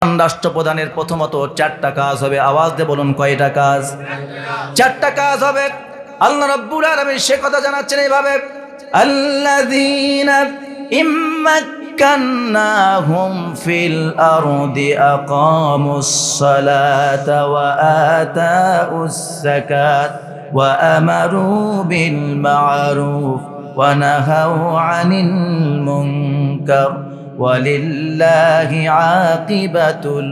রাষ্ট্রপ্রধানের প্রথমত চারটা কাজ হবে। আওয়াজ দিয়ে বলুন কয়টা কাজ? চারটা কাজ হবে। আল্লাহ রাব্বুল আলামিন সে কথা জানাচ্ছেন এইভাবে, আল্লাযীনা ইম্মাক্কান্নাহুম ফিল আরদি আকামুস সালাতা ওয়া আতাউস যাকাত ওয়া আমারু বিল মা'রুফ ওয়া নাহাউ আনিল মুনকার ওয়ালিল্লাহি আকিবাতুল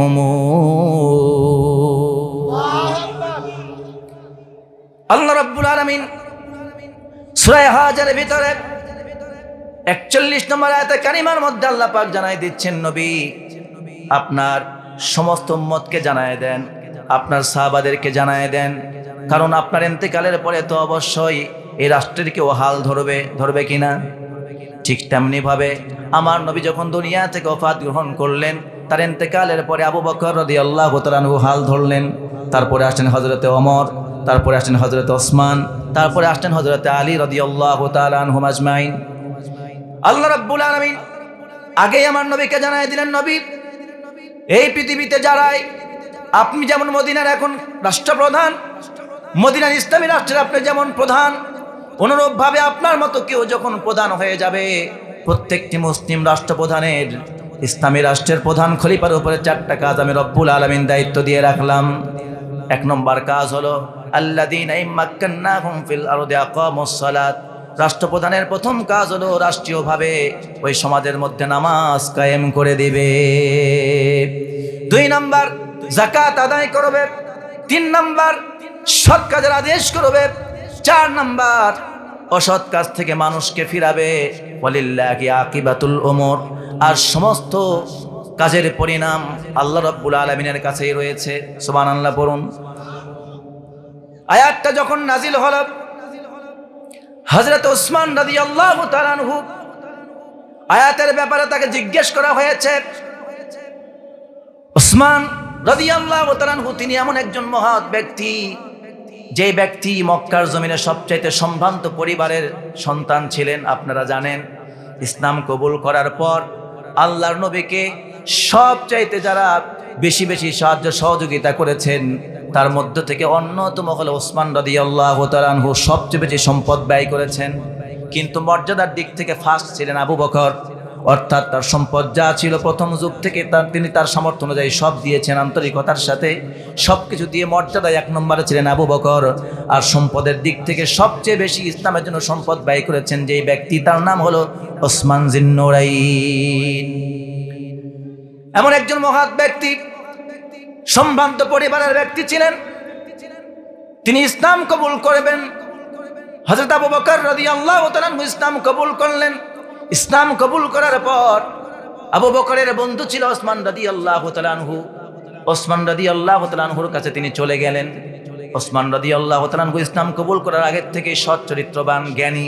উমুর। আল্লাহ রাব্বুল আলামিন সূরা হাজরের ভিতরে 41 নম্বর আয়াতে কারিমার মধ্যে আল্লাহ পাক জানাই দিচ্ছেন, নবী আপনার সমস্ত উম্মতকে জানায় দেন, আপনার সাহাবাদেরকে জানায় দেন, কারণ আপনার ইন্তেকালের পরে তো অবশ্যই এই রাষ্ট্রের কেউ হাল ধরবে কিনা। ঠিক তেমনি ভাবে আমার নবী যখন দুনিয়া থেকে ওফাত গ্রহণ করলেন, তার ইন্তেকালের পরে আবু বকর রাদিয়াল্লাহু তাআলা আনহু হাল ধরলেন, তারপরে আসলেন হযরতে ওমর, তারপরে আসলেন হযরতে ওসমান, তারপরে আসলেন হযরতে আলী রাদিয়াল্লাহু তাআলা আনহুম আজমাইন। আল্লাহ রাব্বুল আলামিন আগেই আমার নবীকে জানাই দিলেন, নবী এই পৃথিবীতে যারাই, আপনি যেমন মদিনার এখন রাষ্ট্রপ্রধান, মদিনার ইসলামী রাষ্ট্রের আপনি যেমন প্রধান, অনুরূপভাবে আপনার মতো কেউ যখন প্রধান হয়ে যাবে, প্রত্যেকটি মুসলিম রাষ্ট্রপ্রধানের, ইসলামী রাষ্ট্রের প্রধান খলিফার উপরে চারটা কাজ আমি রব্বুল আলামিন দায়িত্ব দিয়ে রাখলাম। এক নম্বর কাজ হলো আল্লাযীনা ইম্মাক্কান্নাহুম ফিল আরদি আকামুস সালাত। রাষ্ট্রপ্রধানের প্রথম কাজ হলো রাষ্ট্রীয়ভাবে ওই সমাজের মধ্যে নামাজ কায়েম করে দিবে। 2 নম্বর যাকাত আদায় করবে। 3 নম্বর সৎ কাজের আদেশ করবে। 4 নম্বর অসৎ কাজ থেকে মানুষকে ফিরাবে। ওয়ালিল্লাহি আকিবাতুল উমুর। আর সমস্ত কাজের পরিণাম আল্লাহ রাব্বুল আলামিনের কাছেই রয়েছে। সুবহানাল্লাহ পড়ুন। আয়াতটা যখন নাজিল হলো, হযরত ওসমান রাদিয়াল্লাহু তাআলা আনহু আয়াতের ব্যাপারে তাকে জিজ্ঞেস করা হয়েছে। ওসমান রাদিয়াল্লাহু তাআলা আনহু তিনি এমন একজন মহৎ ব্যক্তি, যে ব্যক্তি মক্কার জমিনে সবচাইতে সম্ভ্রান্ত পরিবারের সন্তান ছিলেন। আপনারা জানেন, ইসলাম কবুল করার পর আল্লাহর নবীকে সবচাইতে যারা বেশি বেশি সাহায্য সহযোগিতা করেছেন, তার মধ্য থেকে অন্যতম হলো ওসমান রাদিয়াল্লাহু তাআলা আনহু। সবচেয়ে বেশি সম্পদ ব্যয় করেছেন, কিন্তু মর্যাদার দিক থেকে ফার্স্ট ছিলেন আবু বকর। অর্থাৎ তার সম্পদ যা ছিল প্রথম যুগ থেকে তিনি তার সামর্থ্য অনুযায়ী সব দিয়েছেন, আন্তরিকতার সাথে সবকিছু দিয়ে মর্যাদায় 1 নম্বরে ছিলেন আবু বকর। আর সম্পদের দিক থেকে সবচেয়ে বেশি ইসলামের জন্য সম্পদ ব্যয় করেছেন যেই ব্যক্তি, তার নাম হলো ওসমান যিন্নুরাইন। এমন একজন মহৎ ব্যক্তি, সম্ভ্রান্ত পরিবারের ব্যক্তি ছিলেন। তিনি ইসলাম কবুল করবেন। হযরত আবু বকর রাদিয়াল্লাহু তাআলা ইসলাম কবুল করলেন। ইসলাম কবুল করার পর আবু বকরের বন্ধু ছিল ওসমান রাদিয়াল্লাহু তাআলা আনহু। ওসমান রাদিয়াল্লাহু তাআলা আনহুর কাছে তিনি চলে গেলেন। ওসমান রাদিয়াল্লাহু তাআলা আনহু ইসলাম কবুল করার আগে থেকে সৎ চরিত্রবান, জ্ঞানী,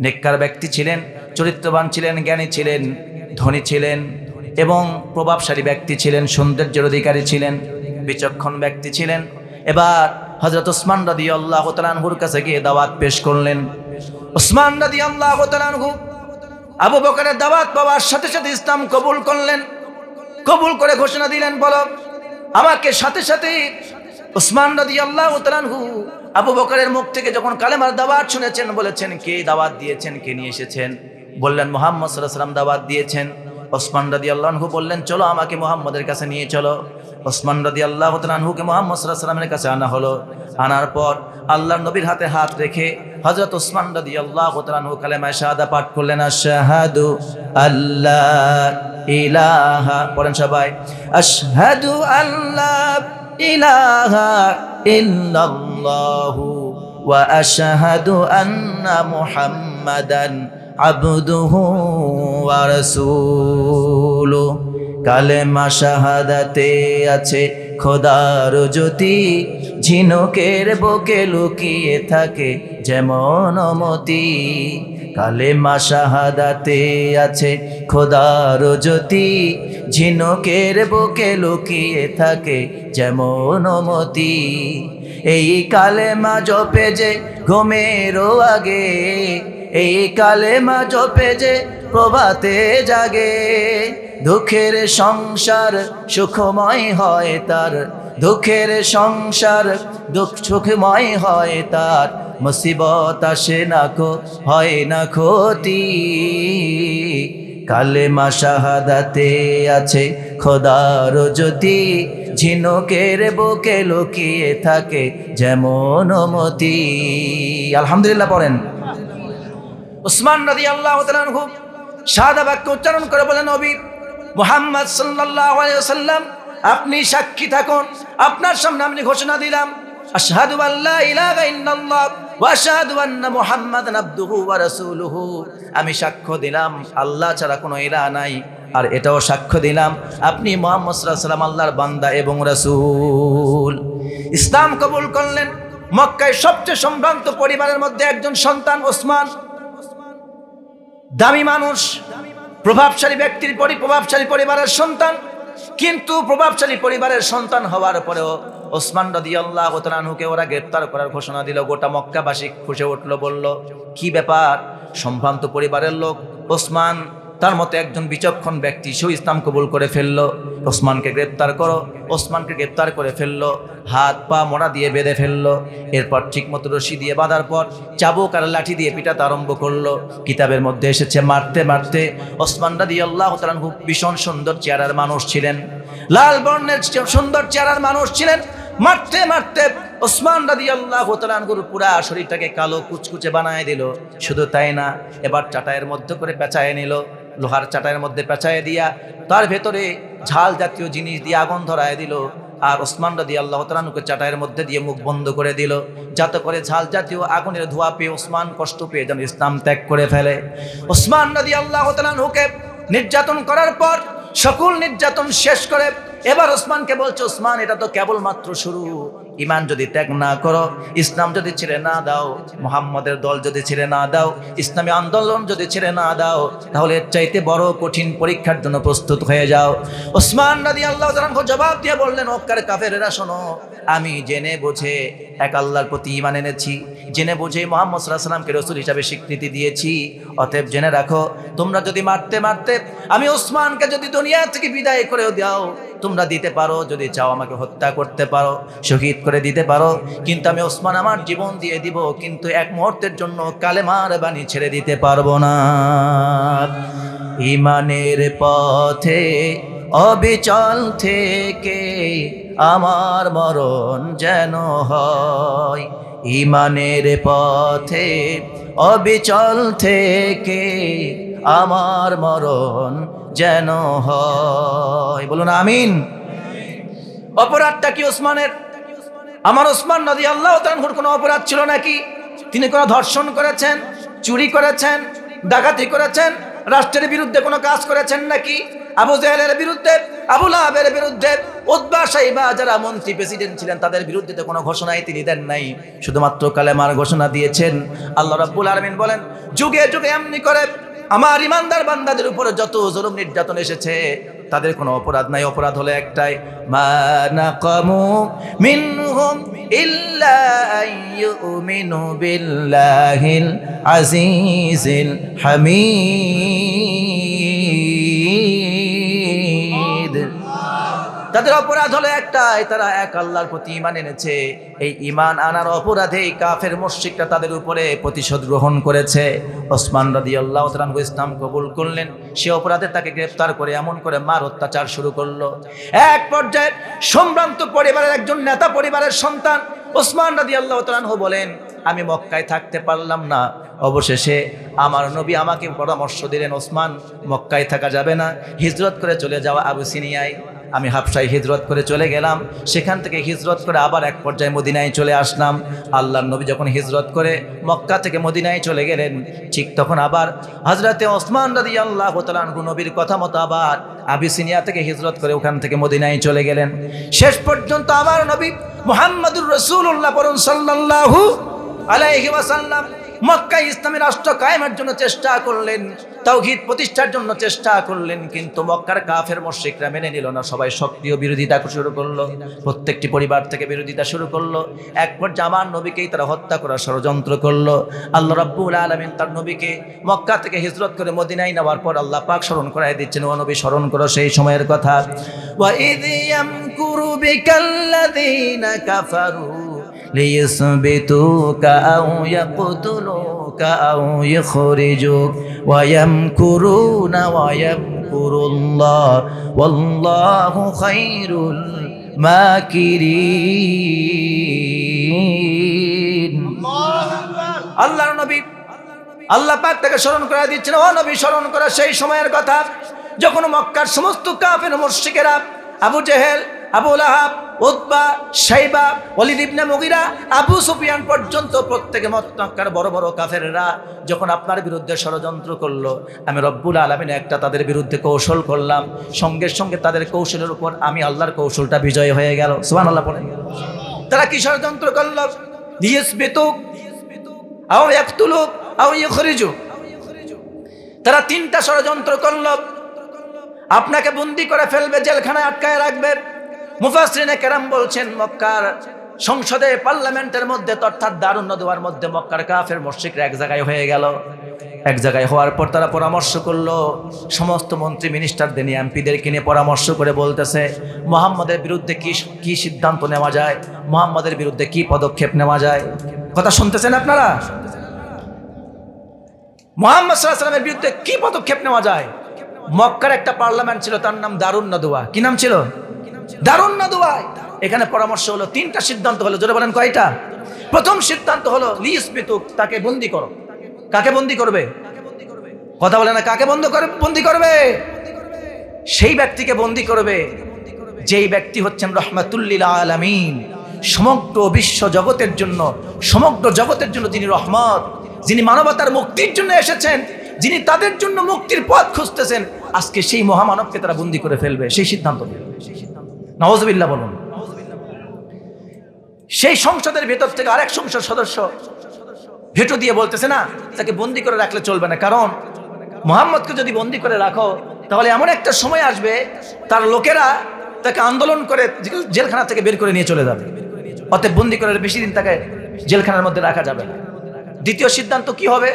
নেককার ব্যক্তি ছিলেন, চরিত্রবান ছিলেন, জ্ঞানী ছিলেন, ধনী ছিলেন এবং প্রভাবশালী ব্যক্তি ছিলেন, সৌন্দর্যের অধিকারী ছিলেন, বিচক্ষণ ব্যক্তি ছিলেন। এবার হযরত ওসমান রাদিয়াল্লাহু তাআলা আনহুর কাছে গিয়ে দাওয়াত পেশ করলেন। ওসমান রাদিয়াল্লাহু তাআলা আনহু আবু বকরের দাওয়াত পাওয়ার সাথে সাথে ইসলাম কবুল করলেন। কবুল করে ঘোষণা দিলেন, বলো আমাকে। সাথে সাথে ওসমান রাদিয়াল্লাহু তাআলা আনহু আবু বকরের মুখ থেকে যখন কালেমার দাওয়াত শুনেছেন, বলেছেন কে দাওয়াত দিয়েছেন, কে নিয়ে এসেছেন? বললেন মুহাম্মদ সাল্লাল্লাহু আলাইহি ওয়াসাল্লাম দাওয়াত দিয়েছেন। ওসমান রাদিয়াল্লাহু আনহু বললেন, চলো আমাকে মুহাম্মদের কাছে নিয়ে চলো। ওসমান রাদিয়াল্লাহু তাআলা আনহুকে মুহাম্মদ সাল্লাল্লাহু আলাইহি ওয়াসাল্লামের কাছে আনা হলো। আনার পর আল্লাহর নবীর হাতে হাত রেখে হযরত ওসমান রাদিয়াল্লাহু তাআলা আনহু কালেমা শাহাদা পাঠ করলেন। আশহাদু আল্লা ইলাহা, পড়েন সবাই, আশহাদু আল্লা ইলাহা ইল্লাল্লাহু ওয়া আশহাদু আন্না মুহাম্মাদান আবদুহু ওয়া রাসূলুহু। কালেমা শাহাদাতে আছে খোদার জ্যোতি, ঝিনুকের বুকে লুকিয়ে থাকে যেমন মতি। কালেমা শাহাদাতে আছে খোদার জ্যোতি, ঝিনুকের বুকে লুকিয়ে থাকে যেমন মতি। এই কালেমা জপে যে ঘুমেরও আগে, এই কালেমা জপে যে প্রভাতে জাগে, দুঃখের সংসার সুখময় হয় তার, দুঃখের সংসার সুখময় হয় তার, মুসিবত আসে না কো হয় না ক্ষতি। কালেমা শাহাদাতে আছে খোদার জ্যোতি, ঝিনুকের বুকে লুকিয়ে থাকে যেমন মতি। আলহামদুলিল্লাহ পড়েন। উসমান রাদিয়াল্লাহু তাআলা আনহু শাহাদা বাক্য উচ্চারণ করে বলেন, নবী মুহাম্মদ সাল্লাল্লাহু আলাইহি ওয়াসাল্লাম আপনি সাক্ষী থাকুন, আপনার সামনে আমি ঘোষণা দিলাম, আশহাদু আল্লা ইলাহা ইল্লাল্লাহ ওয়া আশহাদু আন্না মুহাম্মাদান আবদুহু ওয়া রাসূলুহু। আমি সাক্ষ্য দিলাম আল্লাহ ছাড়া কোনো ইলাহ নাই, আর এটাও সাক্ষ্য দিলাম আপনি মুহাম্মদ সাল্লাল্লাহু আলাইহি ওয়াসাল্লাম আল্লাহর বান্দা এবং রাসূল। ইসলাম কবুল করলেন মক্কায় সবচেয়ে সম্ভ্রান্ত পরিবারের মধ্যে একজন সন্তান ওসমান। দামি মানুষ, প্রভাবশালী ব্যক্তির প্রভাবশালী পরিবারের সন্তান, কিন্তু প্রভাবশালী পরিবারের সন্তান হওয়ার পরেও ওসমান রাদিয়াল্লাহু তাআলা আনহুকে ওরা গ্রেফতার করার ঘোষণা দিল। গোটা মক্কাবাসী খুশি উঠল, বলল কি ব্যাপার, সম্ভ্রান্ত পরিবারের লোক ওসমান, তার মতো একজন বিচক্ষণ ব্যক্তি, সেও ইসলাম কবুল করে ফেললো, ওসমানকে গ্রেফতার করো। ওসমানকে গ্রেফতার করে ফেললো, হাত পা মোড়া দিয়ে বেঁধে ফেললো। এরপর ঠিকমতো রশি দিয়ে বাঁধার পর চাবুক আর লাঠি দিয়ে পিটাতে আরম্ভ করলো। কিতাবের মধ্যে এসেছে মারতে মারতে ওসমান রাদিয়াল্লাহু তাআলা আনহু ভীষণ সুন্দর চেহারার মানুষ ছিলেন, লাল বর্ণের সুন্দর চেহারার মানুষ ছিলেন। মারতে মারতে ওসমান রাদিয়াল্লাহু তাআলা আনহুর পুরা শরীরটাকে কালো কুচকুচে বানায় দিল। শুধু তাই না, এবার চাটাইয়ের মধ্যে করে পেঁচায় নিল, লোহার চাটাইয়ের মধ্যে পেঁচায় দিয়া তার ভেতরে ঝাল জাতীয় জিনিস দিয়ে আগুন ধরায় দিল। আর ওসমান রাদিয়াল্লাহু তাআলা আনহুকে চাটাইয়ের মধ্যে দিয়ে মুখ বন্ধ করে দিল, যাতে করে ঝাল জাতীয় আগুনের ধোঁয়া পেয়ে ওসমান কষ্ট পেয়ে যেন ইসলাম ত্যাগ করে ফেলে। ওসমান রাদিয়াল্লাহু তাআলা আনহুকে নির্যাতন করার পর সকল নির্যাতন শেষ করে এবার ওসমানকে বলছে, ওসমান এটা তো কেবলমাত্র শুরু, ইমান যদি ত্যাগ না করো, ইসলাম যদি ছেড়ে না দাও, মুহাম্মদের দল যদি ছেড়ে না দাও, ইসলামী আন্দোলন যদি ছেড়ে না দাও, তাহলে এর চাইতে বড় কঠিন পরীক্ষার জন্য প্রস্তুত হয়ে যাও। ওসমান রাদিয়াল্লাহু তাআলা আনহু জবাব দিয়ে বললেন, মক্কার কাফেরেরা শোনো, আমি জেনে বুঝে এক আল্লাহর প্রতি ঈমান এনেছি, জেনে বুঝে মুহাম্মদ সাল্লাল্লাহু আলাইহি ওয়াসাল্লামকে রাসূল হিসেবে স্বীকৃতি দিয়েছি। অতএব জেনে রাখো, তোমরা যদি মারতে মারতে আমি ওসমানকে যদি দুনিয়া থেকে বিদায় করেও দাও, তোমরা দিতে পারো, যদি চাও আমাকে হত্যা করতে পারো, শহীদ করে দিতে পারো, কিন্তু আমি ওসমান আমার জীবন দিয়ে দিব, কিন্তু এক মুহূর্তের জন্য কালেমার বাণী ছেড়ে দিতে পারবো না। ঈমানের পথে অবিচল থেকে আমার মরণ যেন হয়, ঈমানের পথে অবিচল থেকে আমার মরণ যেন হয়। বলুন আমিন। অপরাধটা কি ওসমানের? আমার ওসমান রাদিয়াল্লাহু তাআলা আনহুর কোনো অপরাধ ছিল নাকি? তিনি কোনো ধর্ষণ করেছেন, চুরি করেছেন, ডাকাতি করেছেন, রাষ্ট্রের বিরুদ্ধে কোনো কাজ করেছেন নাকি? আবু জাহেলের বিরুদ্ধে, আবু লাহাবের বিরুদ্ধে, উতবা সাইবা যারা মন্ত্রী প্রেসিডেন্ট ছিলেন তাদের বিরুদ্ধে তো কোনো ঘোষণাই তিনি দেন নাই, শুধুমাত্র কালেমার ঘোষণা দিয়েছেন। আল্লাহ রাব্বুল আলামিন বলেন, যুগে যুগে এমনি করে আমার ইমানদার বান্দাদের উপরে যত জুলুম নির্যাতন এসেছে, তাদের কোনো অপরাধ নাই, অপরাধ হলো একটাই, মা নাকামু মিনহুম ইল্লা আইয়ুমিনু বিল্লাহিল আজিজিল হামিদ। তাদের অপরাধ হলো একটাই, তারা এক আল্লাহর প্রতি ঈমান এনেছে। এই ঈমান আনার অপরাধে কাফের মুশরিকরা তাদের উপরে প্রতিশোধ গ্রহণ করেছে। ওসমান রাদিয়াল্লাহু তাআলা আনহু ইসলাম কবুল করলেন, সে অপরাধে তাকে গ্রেফতার করে এমন করে মার অত্যাচার শুরু করলো। এক পর্যায়ে সম্ভ্রান্ত পরিবারের একজন নেতা পরিবারের সন্তান ওসমান রাদিয়াল্লাহু তাআলা আনহু বলেন, আমি মক্কায় থাকতে পারলাম না, অবশেষে আমার নবী আমাকে পরামর্শ দিলেন, ওসমান মক্কায় থাকা যাবে না, হিজরত করে চলে যাওয়া আবিসিনিয়ায়। আমি হাবশায় হিজরত করে চলে গেলাম, সেখান থেকে হিজরত করে আবার এক পর্যায়ে মদিনায় চলে আসলাম। আল্লাহর নবী যখন হিজরত করে মক্কা থেকে মদিনায় চলে গেলেন, ঠিক তখন আবার হযরতে ওসমান রাদিয়াল্লাহু তাআলা আনহু নবীর কথা মতো আবার আবিসিনিয়া থেকে হিজরত করে ওখান থেকে মদিনায় চলে গেলেন। শেষ পর্যন্ত আমার নবী মুহাম্মদুর রাসূলুল্লাহ পরম সাল্লাল্লাহু আলাইহি ওয়াসাল্লাম মক্কায় ইসলামী রাষ্ট্র কায়েমের জন্য চেষ্টা করলেন, তাওহীদ প্রতিষ্ঠার জন্য চেষ্টা করলেন, কিন্তু মক্কার কাফের মুশরিকরা মেনে নিল না। সবাই সক্রিয় বিরোধিতা শুরু করলো, প্রত্যেকটি পরিবার থেকে বিরোধিতা শুরু করলো। এক পর্যায়ে আমার নবীকেই তারা হত্যা করার ষড়যন্ত্র করলো। আল্লাহ রাব্বুল আলামিন তার নবীকে মক্কা থেকে হিজরত করে মদিনায় নেওয়ার পর আল্লাহ পাক স্মরণ করায় দিচ্ছেন, ও নবী স্মরণ করো সেই সময়ের কথা। ওয়া ইয ইয়ামকুরু বিকাল্লাযীনা কাফারু লিইসবিতুকা আও ইয়াকতুলুকা আও ইখরিজুক ওয়া ইয়ামকুরুনা ওয়া ইয়ামকুরুল্লাহ ওয়াল্লাহু খায়রুল মাকিরিন। আল্লাহর নবী আল্লাহ পাক তাকে স্মরণ করে দিচ্ছেন, ও নবী স্মরণ করা সেই সময়ের কথা যখন মক্কার সমস্ত কাফের মুশরিকেরা, আবু জেহেল, আবু লাহাব, উতবা, শাইবা, ওয়ালিদ ইবনে মুগিরা, আবু সুফিয়ান পর্যন্ত প্রত্যেকে মক্কার বড় বড় কাফেররা যখন আপনার বিরুদ্ধে ষড়যন্ত্র করলো, আমি রব্বুল আলামিন একটা তাদের বিরুদ্ধে কৌশল করলাম, সঙ্গে সঙ্গে তাদের কৌশলের উপর আমি আল্লাহর কৌশলটা বিজয় হয়ে গেল। সুবহানাল্লাহ পড়ে। তারা কি ষড়যন্ত্র করলো? লিয়াসবিতুক আও ইয়াকতুলুক আও ইখরিজুক। তারা তিনটা ষড়যন্ত্র করলো। আপনাকে বন্দী করে ফেলবে, জেলখানায় আটকায় রাখবে। মুফাসসিরিনে কেরাম বলছেন মক্কার সংসদে, পার্লামেন্টের মধ্যে অর্থাৎ দারুন নদওয়ার মধ্যে মক্কার কাফের মুশরিকরা এক জায়গায় হয়ে গেল। এক জায়গায় হওয়ার পর তারা পরামর্শ করলো, সমস্ত মন্ত্রী মিনিস্টারদের নিয়ে, এমপিদেরকে নিয়ে পরামর্শ করে বলতেছে মুহাম্মাদের বিরুদ্ধে কি সিদ্ধান্ত নেওয়া যায়, মুহাম্মাদের বিরুদ্ধে কি পদক্ষেপ নেওয়া যায়। কথা শুনতেছেন আপনারা? মুহাম্মদ সাল্লাল্লাহু আলাইহি ওয়াসাল্লামের বিরুদ্ধে কি পদক্ষেপ নেওয়া যায়? মক্কার একটা পার্লামেন্ট ছিল, তার নাম দারুন নদওয়া। কি নাম ছিল? দারুন নদওয়া। এখানে পরামর্শ হলো, তিনটা সিদ্ধান্ত হলো। জোরে বলেন কয়টা? প্রথম সিদ্ধান্ত হলো লিয়াসবিতুক, তাকে বন্দী করো। কাকে বন্দী করবে? কথা বলে না, কাকে বন্দী করবে? সেই ব্যক্তিকে বন্দী করবে যেই ব্যক্তি হচ্ছেন রাহমাতুল লিল আলামিন, সমগ্র বিশ্ব জগতের জন্য, সমগ্র জগতের জন্য যিনি রহমত, যিনি মানবতার মুক্তির জন্য এসেছেন, যিনি তাদের জন্য মুক্তির পথ খুঁজতেছেন, আজকে সেই মহামানবকে তারা বন্দী করে ফেলবে। সেই সিদ্ধান্ত নেবে। নাউযুবিল্লাহ বলুন। সেই সংসদের ভেতর থেকে আরেক সংসদ সদস্য ভেটো দিয়ে বলতেছে না, তাকে বন্দী করে রাখলে চলবে না, কারণ মুহাম্মদকে যদি বন্দী করে রাখো তাহলে এমন একটা সময় আসবে তার লোকেরা তাকে আন্দোলন করে জেলখানা থেকে বের করে নিয়ে চলে যাবে। অতএব বন্দী করে বেশি দিন তাকে জেলখানার মধ্যে রাখা যাবে না। দ্বিতীয় সিদ্ধান্ত কি হবে?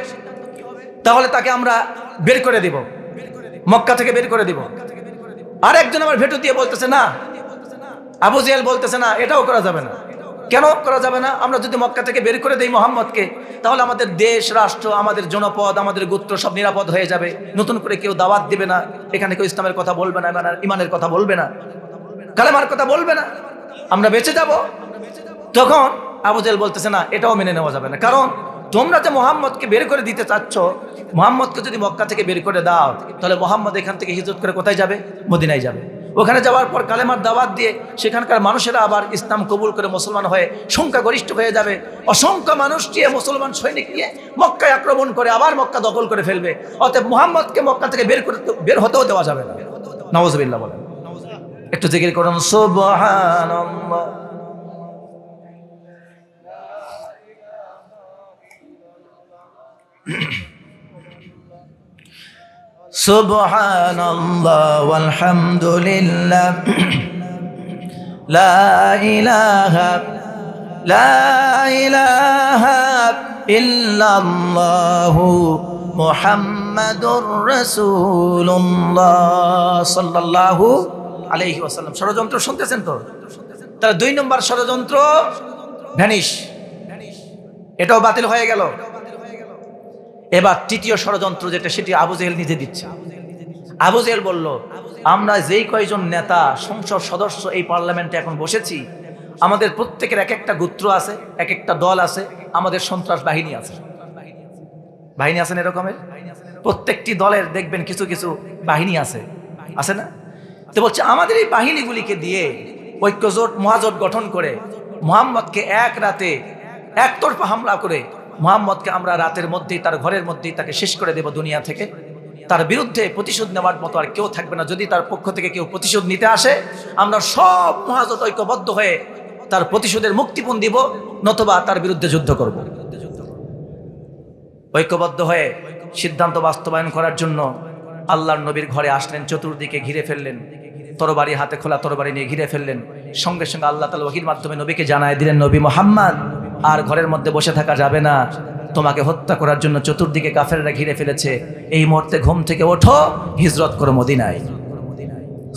তাহলে তাকে আমরা বের করে দিব, মক্কা থেকে বের করে দিব। আর একজন আবার ভেটো দিয়ে বলতেছে না, আবু জেহেল বলতেছে না, এটাও করা যাবে না। কেন করা যাবে না? আমরা যদি মক্কা থেকে বের করে দেই মুহাম্মদকে, তাহলে আমাদের দেশ, রাষ্ট্র, আমাদের জনপদ, আমাদের গোত্র সব নিরাপদ হয়ে যাবে। নতুন করে কেউ দাওয়াত দিবে না, এখানে কেউ ইসলামের কথা বলবে না, ইমানের কথা বলবে না, কালেমার কথা বলবে না, আমরা বেঁচে যাব। তখন আবু জেহেল বলতেছে না, এটাও মেনে নেওয়া যাবে না, কারণ তোমরা যে মুহাম্মদকে বের করে দিতে চাচ্ছ, মুহাম্মদকে যদি মক্কা থেকে বের করে দাও তাহলে মুহাম্মদ এখান থেকে হিজরত করে কোথায় যাবে? মদিনায় যাবে। ওখানে যাওয়ার পর কালেমার দাওয়াত দিয়ে সেখানকার মানুষেরা আবার ইসলাম কবুল করে মুসলমান হয়ে সংখ্যাগরিষ্ঠ হয়ে যাবে। অসংখ্য মানুষ নিয়ে, মুসলমান সৈনিক নিয়ে মক্কায় আক্রমণ করে আবার মক্কা দখল করে ফেলবে। অতএব মুহাম্মদকে মক্কা থেকে বের হতেও দেওয়া যাবে না। নাউযুবিল্লাহ বলেন। একটু জিকির করুন সুবহানাল্লাহ। সুবহানাল্লাহ ওয়ালহামদুলিল্লাহ লা ইলাহা ইল্লাল্লাহু মুহাম্মাদুর রাসূলুল্লাহ সাল্লাল্লাহু আলাইহি ওয়াসাল্লাম। ষড়যন্ত্র শুনতেছেন তো? তার 2 নম্বর ষড়যন্ত্র ভ্যানিশ, এটাও বাতিল হয়ে গেল। এবার তৃতীয় ষড়যন্ত্র যেটা, সেটি আবু জেহেল নিজে দিচ্ছে। আবু জেহেল বলল, আমরা যেই কয়জন নেতা, সংসদ সদস্য এই পার্লামেন্টে এখন বসেছি, আমাদের প্রত্যেকের এক একটা গোত্র আছে, এক একটা দল আছে, আমাদের সন্ত্রাস বাহিনী আছে। বাহিনী আছেন এরকমের? প্রত্যেকটি দলের দেখবেন কিছু কিছু বাহিনী আছে, আছে না? তো বলছে আমাদের এই বাহিনীগুলিকে দিয়ে ঐক্যজোট, মহাজোট গঠন করে মুহাম্মদকে এক রাতে একতরফা হামলা করে মুহাম্মদকে আমরা রাতের মধ্যেই, তার ঘরের মধ্যেই তাকে শেষ করে দেব দুনিয়া থেকে। তার বিরুদ্ধে প্রতিশোধ নেওয়ার মতো আর কেউ থাকবে না। যদি তার পক্ষ থেকে কেউ প্রতিশোধ নিতে আসে, আমরা সব মহাজোট ঐক্যবদ্ধ হয়ে তার প্রতিশোধের মুক্তিপণ দিব, নতুবা তার বিরুদ্ধে যুদ্ধ করব। ঐক্যবদ্ধ হয়ে সিদ্ধান্ত বাস্তবায়ন করার জন্য আল্লাহর নবীর ঘরে আসলেন, চতুর্দিকে ঘিরে ফেললেন, তরবারি হাতে, খোলা তরবারি নিয়ে ঘিরে ফেললেন। সঙ্গে সঙ্গে আল্লাহ তাআলা ওহীর মাধ্যমে নবীকে জানায় দিলেন, নবী মুহাম্মদ, আর ঘরের মধ্যে বসে থাকা যাবে না, তোমাকে হত্যা করার জন্য চতুর্দিকে কাফেররা ঘিরে ফেলেছে। এই মুহূর্তে ঘুম থেকে ওঠো, হিজরত করো মদিনায়।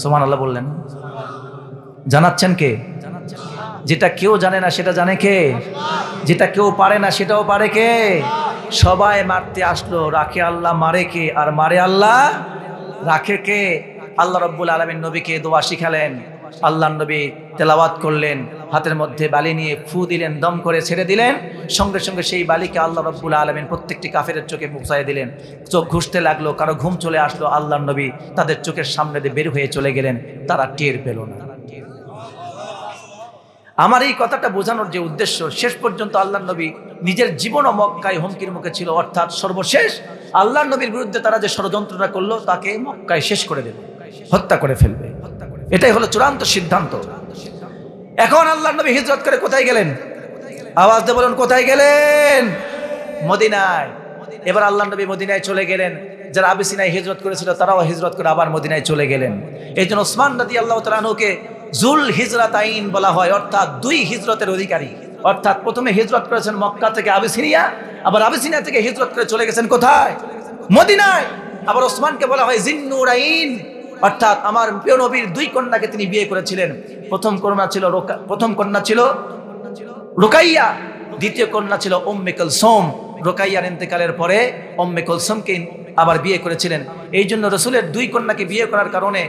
সুবহানাল্লাহ বললেন। জানাচ্ছেন কে? যেটা কেউ জানে না সেটা জানে কে? যেটা কেউ পারে না সেটাও পারে কে? সবাই মারতে আসলো, রাখে আল্লাহ, মারে কে? আর মারে আল্লাহ, রাখে কে? আল্লাহ রাব্বুল আলামিন নবীকে দোয়া শিখালেন। আল্লাহর নবী তেলাওয়াত করলেন, হাতের মধ্যে বালি নিয়ে ফু দিলেন, দম করে ছেড়ে দিলেন। সঙ্গে সঙ্গে সেই বালিকে আল্লাহ রাব্বুল আলামিন প্রত্যেকটি কাফেরের চোখে মুছায় দিলেন। চোখ ঘুষতে লাগলো, কারো ঘুম চলে আসলো, আল্লাহর নবী তাদের চোখের সামনে দিয়ে বের হয়ে চলে গেলেন, তারা টের পেল না। আমার এই কথাটা বোঝানোর যে উদ্দেশ্য, শেষ পর্যন্ত আল্লাহর নবী নিজের জীবন ও মক্কায় হুমকির মুখে ছিল, অর্থাৎ সর্বশেষ আল্লাহর নবীর বিরুদ্ধে তারা যে ষড়যন্ত্রটা করলো তাকে মক্কায় শেষ করে দেবে, হত্যা করে ফেলবে। এটাই হলো চূড়ান্ত সিদ্ধান্ত। এখন আল্লাহর নবী হিজরত করে কোথায় গেলেন? আওয়াজ দিয়ে বলুন, কোথায় গেলেন? মদিনায়। এবার আল্লাহর নবী মদিনায় চলে গেলেন। যারা আবিসিনায় হিজরত করেছিল তারাও হিজরত করে আবার মদিনায় চলে গেলেন। এই জন্য ওসমান রাদিয়াল্লাহু তাআলা আনহুকে জুল হিজরাতাইন বলা হয়, অর্থাৎ দুই হিজরতের অধিকারী। অর্থাৎ প্রথমে হিজরত করেছেন মক্কা থেকে আবিসিনিয়া, আবার আবিসিনিয়া থেকে হিজরত করে চলে গেছেন কোথায়? মদিনায়। আবার ওসমানকে বলা হয় জিন্নুরাইন, অর্থাৎ আমার প্রিয় নবীর দুই কন্যাকে তিনি বিয়ে করেছিলেন। প্রথম কন্যা ছিল রুকাইয়া, দ্বিতীয় কন্যা ছিল উম্মে কুলসুম। রুকাইয়ার ইন্তেকালের পরে উম্মে কুলসুমকে আবার বিয়ে করেছিলেন। এই জন্য রাসূলের দুই কন্যাকে বিয়ে করার কারণে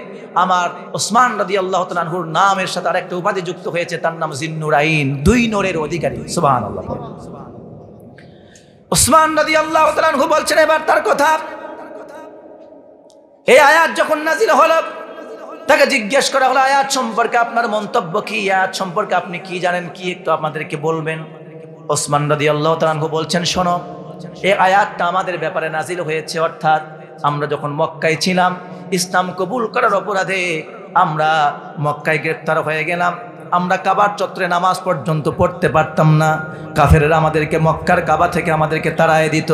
আমার ওসমান রাদিয়াল্লাহু তাআলা আনহুর নামের সাথে আরেকটা উপাধি যুক্ত হয়েছে, তার নাম জিন্নুরাইন, দুই নূরের অধিকারী। সুবহানাল্লাহ। ওসমান রাদিয়াল্লাহু তাআলা আনহু বলছেন এবার তার কথা। এই আয়াত যখন নাজিল হলো, তাকে জিজ্ঞেস করা হলো, আয়াত সম্পর্কে আপনার মন্তব্য কি? আয়াত সম্পর্কে আপনি কি জানেন, কি একটু আমাদেরকে বলবেন? ওসমান রাদিয়াল্লাহু তাআলা আনহু বলছেন, শোনো, এই আয়াতটা আমাদের ব্যাপারে নাজিল হয়েছে, অর্থাৎ আমরা যখন মক্কায় ছিলাম, ইসলাম কবুল করার অপরাধে আমরা মক্কায় গ্রেপ্তার হয়ে গেলাম। আমরা কাবার চত্বরে নামাজ পর্যন্ত পড়তে পারতাম না। কাফেররা আমাদেরকে মক্কার কাবা থেকে আমাদেরকে তাড়ায় দিত,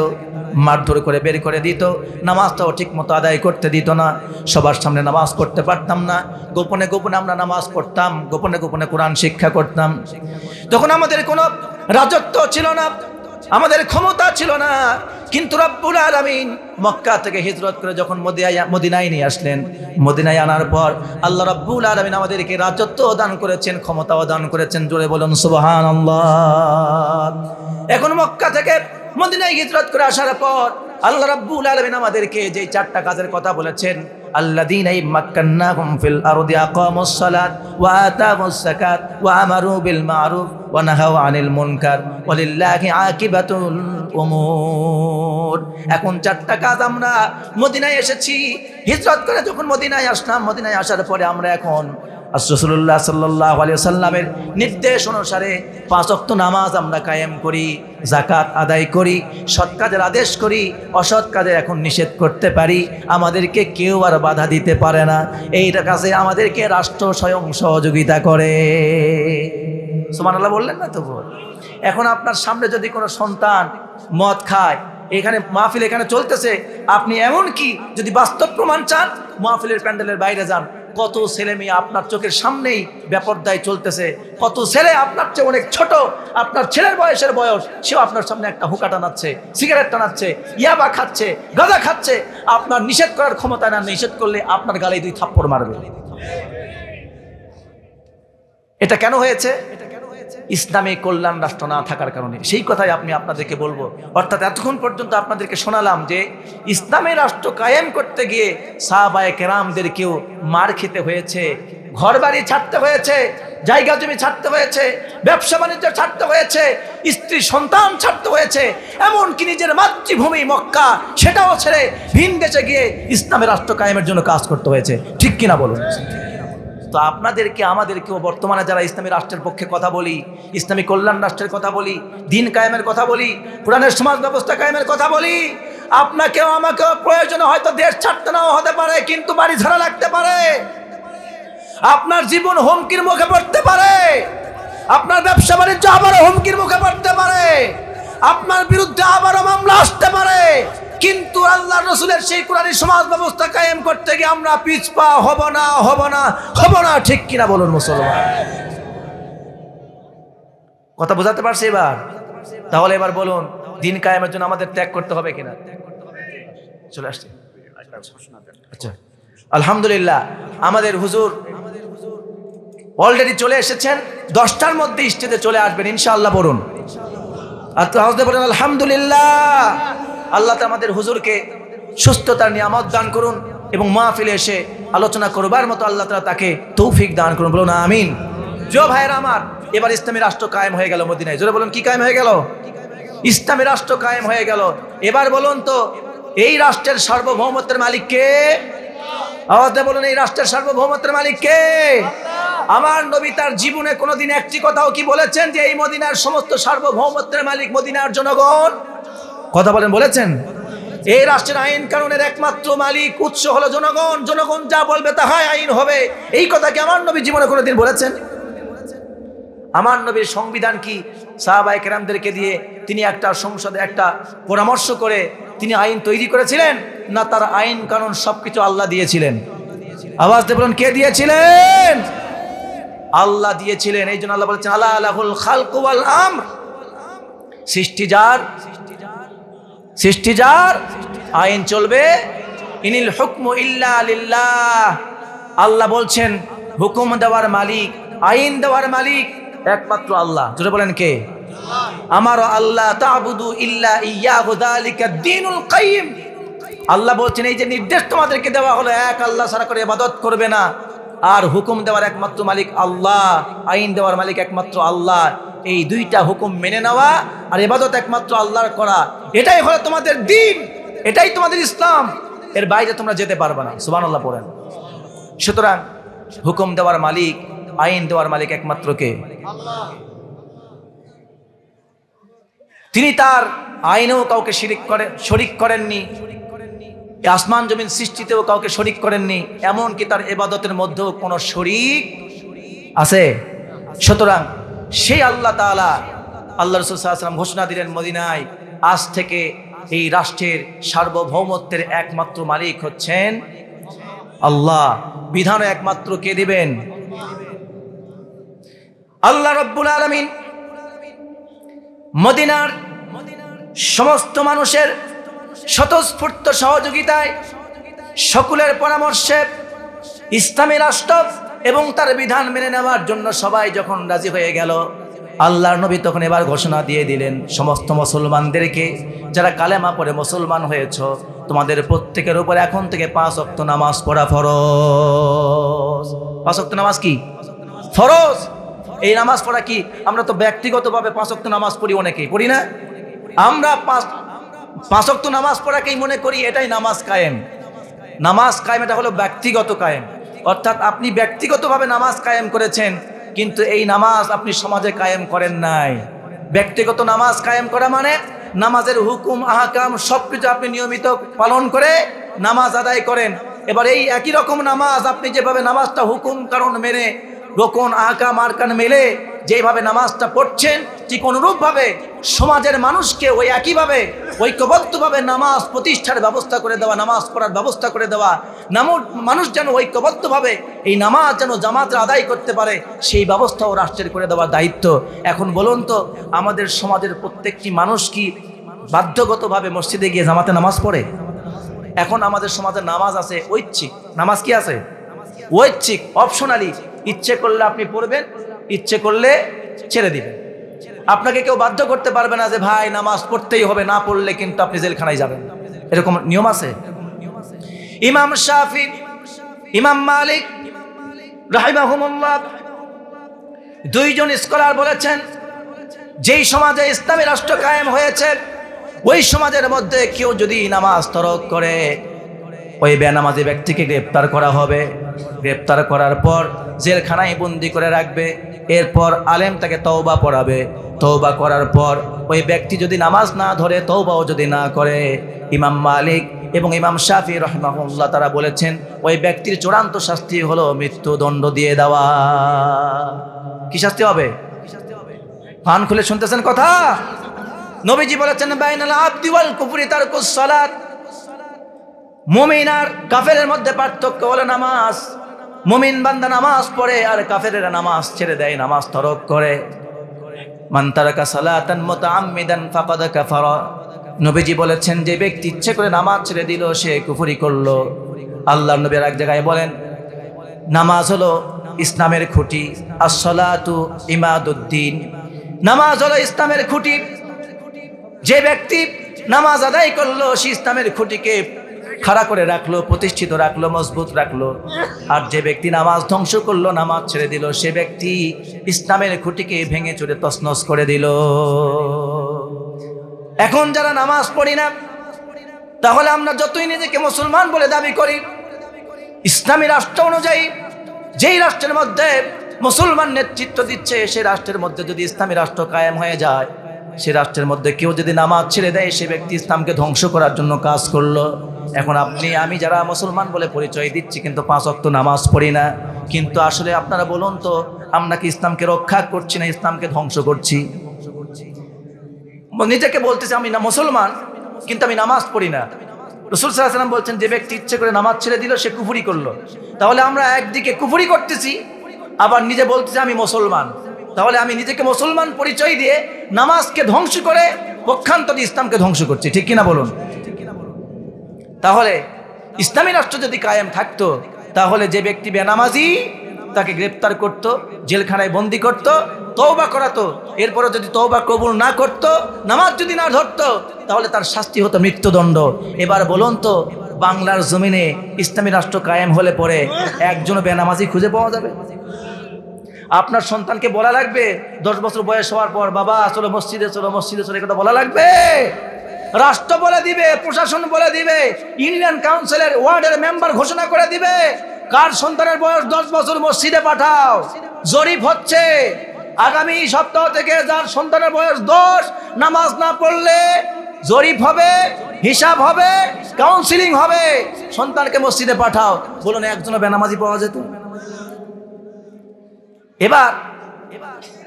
মারধর করে বের করে দিত, নামাজটাও ঠিক মতো আদায় করতে দিত না। সবার সামনে নামাজ পড়তে পারতাম না, গোপনে গোপনে আমরা নামাজ পড়তাম, গোপনে গোপনে কোরআন শিক্ষা করতাম। তখন আমাদের কোনো রাজত্ব ছিল না, আমাদের ক্ষমতা ছিল না। কিন্তু রব্বুল আলামিন মক্কা থেকে হিজরত করে যখন মদিনায় নিয়ে আসলেন, মদিনায় আনার পর আল্লাহ রব্বুল আলামিন আমাদেরকে রাজত্ব দান করেছেন, ক্ষমতাও দান করেছেন। জোরে বলুন সুবহানাল্লাহ। এখন মক্কা থেকে মদিনায় হিজরত করে আসার পর আল্লাহ রাব্বুল আলামিন আমাদেরকে যে চারটা কাজের কথা বলেছেন, আল্লাযীনা মাক্কান্নাহুম ফিল আরদি আকামুস সালাত ওয়া আতামুস যাকাত ওয়া আমারু বিল মা'রুফ ওয়া নাহাউ আনিল মুনকার ওয়ালিল্লাহি আকিবাতুল উমুর। এখন চারটা কাজ আমরা মদিনায় এসেছি, হিজরত করে যখন মদিনায় আসলাম, মদিনায় আসার পরে আমরা এখন রাসূলুল্লাহ সাল্লাল্লাহু আলাইহি ওয়াসাল্লামের নির্দেশ অনুসারে 5 ওয়াক্ত নামাজ আমরা কায়েম করি, যাকাত আদায় করি, সৎ কাজের আদেশ করি, অসৎ কাজে এখন নিষেধ করতে পারি। আমাদেরকে কেউ আর বাধা দিতে পারে না। এইটা কাজে আমাদেরকে রাষ্ট্র স্বয়ং সহযোগিতা করে। সুবহানাল্লাহ বললেন না তো? এখন আপনার সামনে যদি কোনো সন্তান মদ খায়, এখানে মাহফিল এখানে চলতেছে, আপনি এমন কি যদি বাস্তব প্রমাণ চান, মাহফিলের প্যান্ডেলের বাইরে যান, কত ছেলে মেয়ে আপনার চোখের সামনেই বেপরদায় চলতেছে। কত ছেলে আপনার চেয়ে অনেক ছোট, আপনার ছেলের বয়সের বয়স, সেও আপনার সামনে একটা হুকা টানাচ্ছে, সিগারেট টানাচ্ছে, ইয়াবা খাচ্ছে, গাঁজা খাচ্ছে। আপনার নিষেধ করার ক্ষমতা না, নিষেধ করলে আপনার গালে 2 থাপ্পড় মারবে। এটা কেন হয়েছে? ইসলামী কল্যাণ রাষ্ট্র না থাকার কারণে। সেই কথাই আপনাদেরকে বলবো। অর্থাৎ এতক্ষণ পর্যন্ত আপনাদেরকে শোনালাম যে ইসলামী রাষ্ট্র কায়েম করতে গিয়ে সাহাবায়ে কেরামদেরকেও মার খেতে হয়েছে, ঘর বাড়ি ছাড়তে হয়েছে, জায়গা জমি ছাড়তে হয়েছে, ব্যবসা বাণিজ্য ছাড়তে হয়েছে, স্ত্রী সন্তান ছাড়তে হয়েছে, এমনকি নিজের মাতৃভূমি মক্কা সেটাও ছেড়ে ভিন দেশে গিয়ে ইসলামের রাষ্ট্র কায়েমের জন্য কাজ করতে হয়েছে। ঠিক কিনা বলুন? তো আপনাদেরকে আমাদেরকেও বর্তমানে যারা ইসলামী রাষ্ট্রের পক্ষে কথা বলি, ইসলামী কল্যাণ রাষ্ট্রের কথা বলি, দিন কায়েমের কথা বলি, কোরআনের সমাজ ব্যবস্থা কায়েমের কথা বলি, আপনাকেও আমাকেও প্রয়োজন হয়তো দেশ ছাড়তে নাও হতে পারে, কিন্তু বাড়ি ছাড়া লাগতে পারে, আপনার জীবন হুমকির মুখে পড়তে পারে, আপনার ব্যবসা বাণিজ্য আবারও হুমকির মুখে পড়তে পারে। আপনার বিরুদ্ধে আবারও মামলা আসতে পারে, কিন্তু আল্লাহ রসুলের সেই কোরআনী সমাজ ব্যবস্থা কায়েম করতে গিয়ে আমরা পিছপা হব না, হব না, হব না। ঠিক কিনা বলুন মুসলমান? কথা বোঝাতে পারছি এবার? তাহলে এবার বলুন, দিন কায়েমের জন্য আমাদের ত্যাগ করতে হবে কিনা? চলে আসছে। আচ্ছা, আলহামদুলিল্লাহ, আমাদের হুজুর অলরেডি চলে এসেছেন। 10টার মধ্যে স্টেজে চলে আসবেন ইনশাআল্লাহ। বলুন বলেন আলহামদুলিল্লাহ। আল্লাহ তো আমাদের হুজুরকে সুস্থতার নিয়ামত দান করুন এবং মাহফিলে এসে আলোচনা করবার মতো আল্লাহ তাআলা তাকে তৌফিক দান করুন। বলুন আমিন। জো ভাইয়েরা আমার, এবার ইসলামী রাষ্ট্র কায়েম হয়ে গেল মদিনায়। জোরে বলুন, কি কায়েম হয়ে গেল? ইসলামী রাষ্ট্র কায়েম হয়ে গেল। এবার বলুন তো, এই রাষ্ট্রের সার্বভৌমত্বের মালিক কে? আওয়াজে বলুন, এই রাষ্ট্রের সার্বভৌমত্বের মালিক কে? আমার নবী তার জীবনে কোনোদিন একটি কথাও কি বলেছেন যে এই মদিনার সমস্ত সার্বভৌমত্বের মালিক মদিনার জনগণ? কথা বলেন, বলেছেন? এই রাষ্ট্রের আইন কানুনের একমাত্র মালিক উৎস হলো জনগণ। জনগণ যা বলবে তাহাই আইন হবে। এই কথা কি আমার নবী জীবনে কোনোদিন বলেছেন? আমার নবীর সংবিধান কি সাহাবায়ে কেরামদেরকে দিয়ে তিনি একটা সংসদে একটা পরামর্শ করে তিনি আইন তৈরি করেছিলেন, না তার আইন কানুন সবকিছু আল্লাহ দিয়েছিলেন? আওয়াজ দিয়ে বলুন, কে দিয়েছিলেন? আল্লাহ দিয়েছিলেন। এই জন্য আল্লাহ বলেছেন আলা লাহুল খালকু ওয়াল আমর। সৃষ্টি যার, আইন চলবে। ইনিল হুকমু ইল্লা লিল্লাহ। আল্লাহ বলছেন হুকুম দেওয়ার মালিক, আইন দেওয়ার মালিক একমাত্র আল্লাহ। জোরে বলেন, কে? আমার আল্লাহ তা'বুদু ইল্লা ইয়্যাহু যালিকা দ্বীনুল কাইয়্যিম। আল্লাহ বলছেন এই যে নির্দেশ তোমাদেরকে দেওয়া হলো, এক আল্লাহ ছাড়া করে ইবাদত করবে না। আর হুকুম দেওয়ার একমাত্র মালিক আল্লাহ, আইন দেওয়ার মালিক একমাত্র আল্লাহ। এই দুইটা হুকুম মেনে নেওয়া আর ইবাদত একমাত্র আল্লাহর করা, এটাই হলো তোমাদের দ্বীন, এটাই তোমাদের ইসলাম। এর বাইরে তোমরা যেতে পারবে না। সুবহানাল্লাহ পড়েন। সুতরাং হুকুম দেওয়ার মালিক, আইন দেওয়ার মালিক একমাত্র কে? আল্লাহ। তিনি তার আইনেও কাউকে শরীক করেননি, আসমান জমিন সৃষ্টিতেও কাউকে শরীক করেননি, এমনকি তার ইবাদতের মধ্যেও কোনো শরীক আছে? সুতরাং সেই আল্লাহ তাআলা, আল্লাহ রাসূল সাল্লাল্লাহু আলাইহি ওয়াসাল্লাম ঘোষণা দিলেন মদিনায় আজ থেকে এই রাষ্ট্রের সার্বভৌমত্বের একমাত্র মালিক হচ্ছেন আল্লাহ। বিধানও একমাত্র কে দিবেন? আল্লাহ রাব্বুল আলামিন মদিনার সমস্ত মানুষের স্বতঃস্ফূর্ত সহযোগিতায়, সকলের পরামর্শে ইসলামী রাষ্ট্র এবং তার বিধান মেনে নেওয়ার জন্য সবাই যখন রাজি হয়ে গেল, আল্লাহর নবী তখন এবার ঘোষণা দিয়ে দিলেন সমস্ত মুসলমানদেরকে, যারা কালেমা পড়ে মুসলমান হয়েছো, তোমাদের প্রত্যেকের উপর এখন থেকে 5 ওয়াক্ত নামাজ পড়া ফরজ। 5 ওয়াক্ত নামাজ কি ফরজ? এই নামাজ পড়া কি আমরা তো ব্যক্তিগতভাবে 5 ওয়াক্ত নামাজ পড়ি, অনেকেই পড়ি না। আমরা 5 ওয়াক্ত নামাজ পড়াকেই মনে করি এটাই নামাজ কায়েম। নামাজ কায়েম এটা হলো ব্যক্তিগত কায়েম, অর্থাৎ আপনি ব্যক্তিগতভাবে নামাজ কায়েম করেছেন, কিন্তু এই নামাজ আপনি সমাজে কায়েম করেন নাই। ব্যক্তিগত নামাজ কায়েম করা মানে নামাজের হুকুম আহকাম সবকিছু আপনি নিয়মিত পালন করে নামাজ আদায় করেন। এবার এই একই রকম নামাজ আপনি যেভাবে নামাজটা হুকুম কারণ মেনে, রোকন আহকাম আরকান মেলে যেভাবে নামাজটা পড়ছেন, ঠিক অনুরূপভাবে সমাজের মানুষকে ওই একইভাবে ঐক্যবদ্ধভাবে নামাজ প্রতিষ্ঠার ব্যবস্থা করে দেওয়া, নামাজ পড়ার ব্যবস্থা করে দেওয়া, মানুষ যেন ঐক্যবদ্ধভাবে এই নামাজ যেন জামাতে আদায় করতে পারে, সেই ব্যবস্থাও রাষ্ট্রের করে দেওয়ার দায়িত্ব। এখন বলুন তো, আমাদের সমাজের প্রত্যেকটি মানুষ কি বাধ্যগতভাবে মসজিদে গিয়ে জামাতে নামাজ পড়ে? এখন আমাদের সমাজে নামাজ আছে ঐচ্ছিক। নামাজ কি আছে? ঐচ্ছিক, অপশনালি। ইচ্ছে করলে আপনি পড়বেন, ইচ্ছে করলে ছেড়ে দিবেন। আপনাকে কেউ বাধ্য করতে পারবে না যে ভাই নামাজ পড়তেই হবে, না পড়লে কিন্তু আপনি জেলখানায় যাবেন, এরকম নিয়ম আছে? ইমাম শাফি, ইমাম মালিক রাহিমাহুমুল্লাহ দুইজন স্কলার বলেছেন, যেই সমাজে ইসলামী রাষ্ট্র কায়েম হয়েছে ওই সমাজের মধ্যে কেউ যদি নামাজ তরক করে, ওই বেনামাজি ব্যক্তিকে গ্রেপ্তার করা হবে। গ্রেপ্তার করার পর জেলখানায় বন্দি করে রাখবে। এরপর আলেম তাকে তওবা পড়াবে। তওবা করার পর ওই ব্যক্তি যদি নামাজ না ধরে, তওবাও যদি না করে, ইমাম মালিক এবং ইমাম শাফি রাহিমাহুল্লাহ তারা বলেছেন ওই ব্যক্তির চূড়ান্ত শাস্তি হলো মৃত্যুদণ্ড দিয়ে দেওয়া। কি শাস্তি হবে? কান খুলে শুনতেছেন কথা? নবীজি বলেছেন বাইনাল আবদি ওয়াল কুফরি তারকুস সালাত, মুমিন আর কাফেরের মধ্যে পার্থক্য হলো নামাজ। মুমিন বান্দা নামাজ পড়ে আর কাফেরেরা নামাজ ছেড়ে দেয়, নামাজ তরক করে। মান তারাকা সালাতান মুতাআম্মিদান ফাকাদ কাফারা, নবীজি বলেছেন যে ব্যক্তি ইচ্ছে করে নামাজ ছেড়ে দিল সে কুফরি করলো। আল্লাহর নবী এক জায়গায় বলেন নামাজ হলো ইসলামের খুঁটি, as-salatu ইমাদুদ্দিন, নামাজ হলো ইসলামের খুঁটি। যে ব্যক্তি নামাজ আদায় করলো সে ইসলামের খুঁটিকে খাড়া করে রাখলো, প্রতিষ্ঠিত রাখলো, মজবুত রাখলো। আর যে ব্যক্তি নামাজ ধ্বংস করলো, নামাজ ছেড়ে দিল, সে ব্যক্তি ইসলামের খুঁটিকে ভেঙে চুরে তছনছ করে দিল। এখন যারা নামাজ পড়ি না, তাহলে আমরা যতই নিজেকে মুসলমান বলে দাবি করি, ইসলামী রাষ্ট্র অনুযায়ী যেই রাষ্ট্রের মধ্যে মুসলমান নেতৃত্ব দিচ্ছে সেই রাষ্ট্রের মধ্যে যদি ইসলামী রাষ্ট্র কায়েম হয়ে যায়, সে রাষ্ট্রের মধ্যে কেউ যদি নামাজ ছেড়ে দেয় সে ব্যক্তি ইসলামকে ধ্বংস করার জন্য কাজ করলো। এখন আপনি আমি যারা মুসলমান বলে পরিচয় দিচ্ছি কিন্তু 5 ওয়াক্ত নামাজ পড়ি না, কিন্তু আসলে আপনারা বলুন তো আমরা কি ইসলামকে রক্ষা করছি না ইসলামকে ধ্বংস করছি? নিজেকে বলতেছি আমি না মুসলমান কিন্তু আমি নামাজ পড়ি না। রাসূল সাল্লাল্লাহু আলাইহি ওয়াসাল্লাম বলছেন যে ব্যক্তি ইচ্ছে করে নামাজ ছেড়ে দিল সে কুফরি করলো। তাহলে আমরা একদিকে কুফরি করতেছি আবার নিজে বলতেছি আমি মুসলমান। তাহলে আমি নিজেকে মুসলমান পরিচয় দিয়ে নামাজকে ধ্বংস করে পক্ষান্তরে ইসলামকে ধ্বংস করছি, ঠিক কিনা বলুন? তাহলে ইসলামী রাষ্ট্র যদি কায়েম থাকতো তাহলে যে ব্যক্তি বেনামাজি তাকে গ্রেফতার করত, জেলখানায় বন্দি করত, তওবা করাতো। এরপরে যদি তওবা কবুল না করত, নামাজ যদি না ধরতো, তাহলে তার শাস্তি হতো মৃত্যুদণ্ড। এবার বলুন তো বাংলার জমিনে ইসলামী রাষ্ট্র কায়েম হলে পরে একজনও বেনামাজি খুঁজে পাওয়া যাবে? আপনার সন্তানকে বলা লাগবে 10 বছর বয়স হওয়ার পর বাবা চলো মসজিদে চলো, মসজিদে চলো, কথা বলা লাগবে? রাষ্ট্র বলে দিবে, প্রশাসন বলে দিবে, ইউনিয়ন কাউন্সিলের ওয়ার্ডের মেম্বার ঘোষণা করে দিবে কার সন্তানের বয়স 10 বছর মসজিদে পাঠাও। জরিপ হচ্ছে আগামী সপ্তাহ থেকে যার সন্তানের বয়স 10 নামাজ না পড়লে জরিপ হবে, হিসাব হবে, কাউন্সিলিং হবে, সন্তানকে মসজিদে পাঠাও। বলুন একজনও বেনামাজি পাওয়া যেত? এবার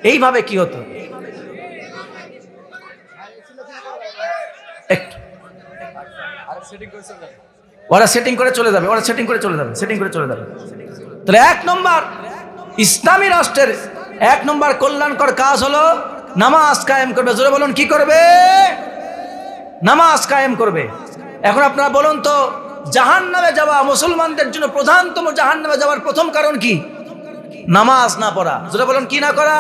এইভাবে কি হতো? ওরা সেটিং করে চলে যাবে, তাহলে 1 নম্বর ইসলামী রাষ্ট্রের 1 নম্বর কল্যাণকর কাজ হলো নামাজ কায়েম করবে। জোরে বলুন কি করবে? নামাজ কায়েম করবে। এখন আপনারা বলুন তো জাহান্নামে যাওয়া মুসলমানদের জন্য প্রধানতম জাহান্নামে যাওয়ার প্রথম কারণ কি? নামাজ না পড়া। জোরে বলুন কি না করা?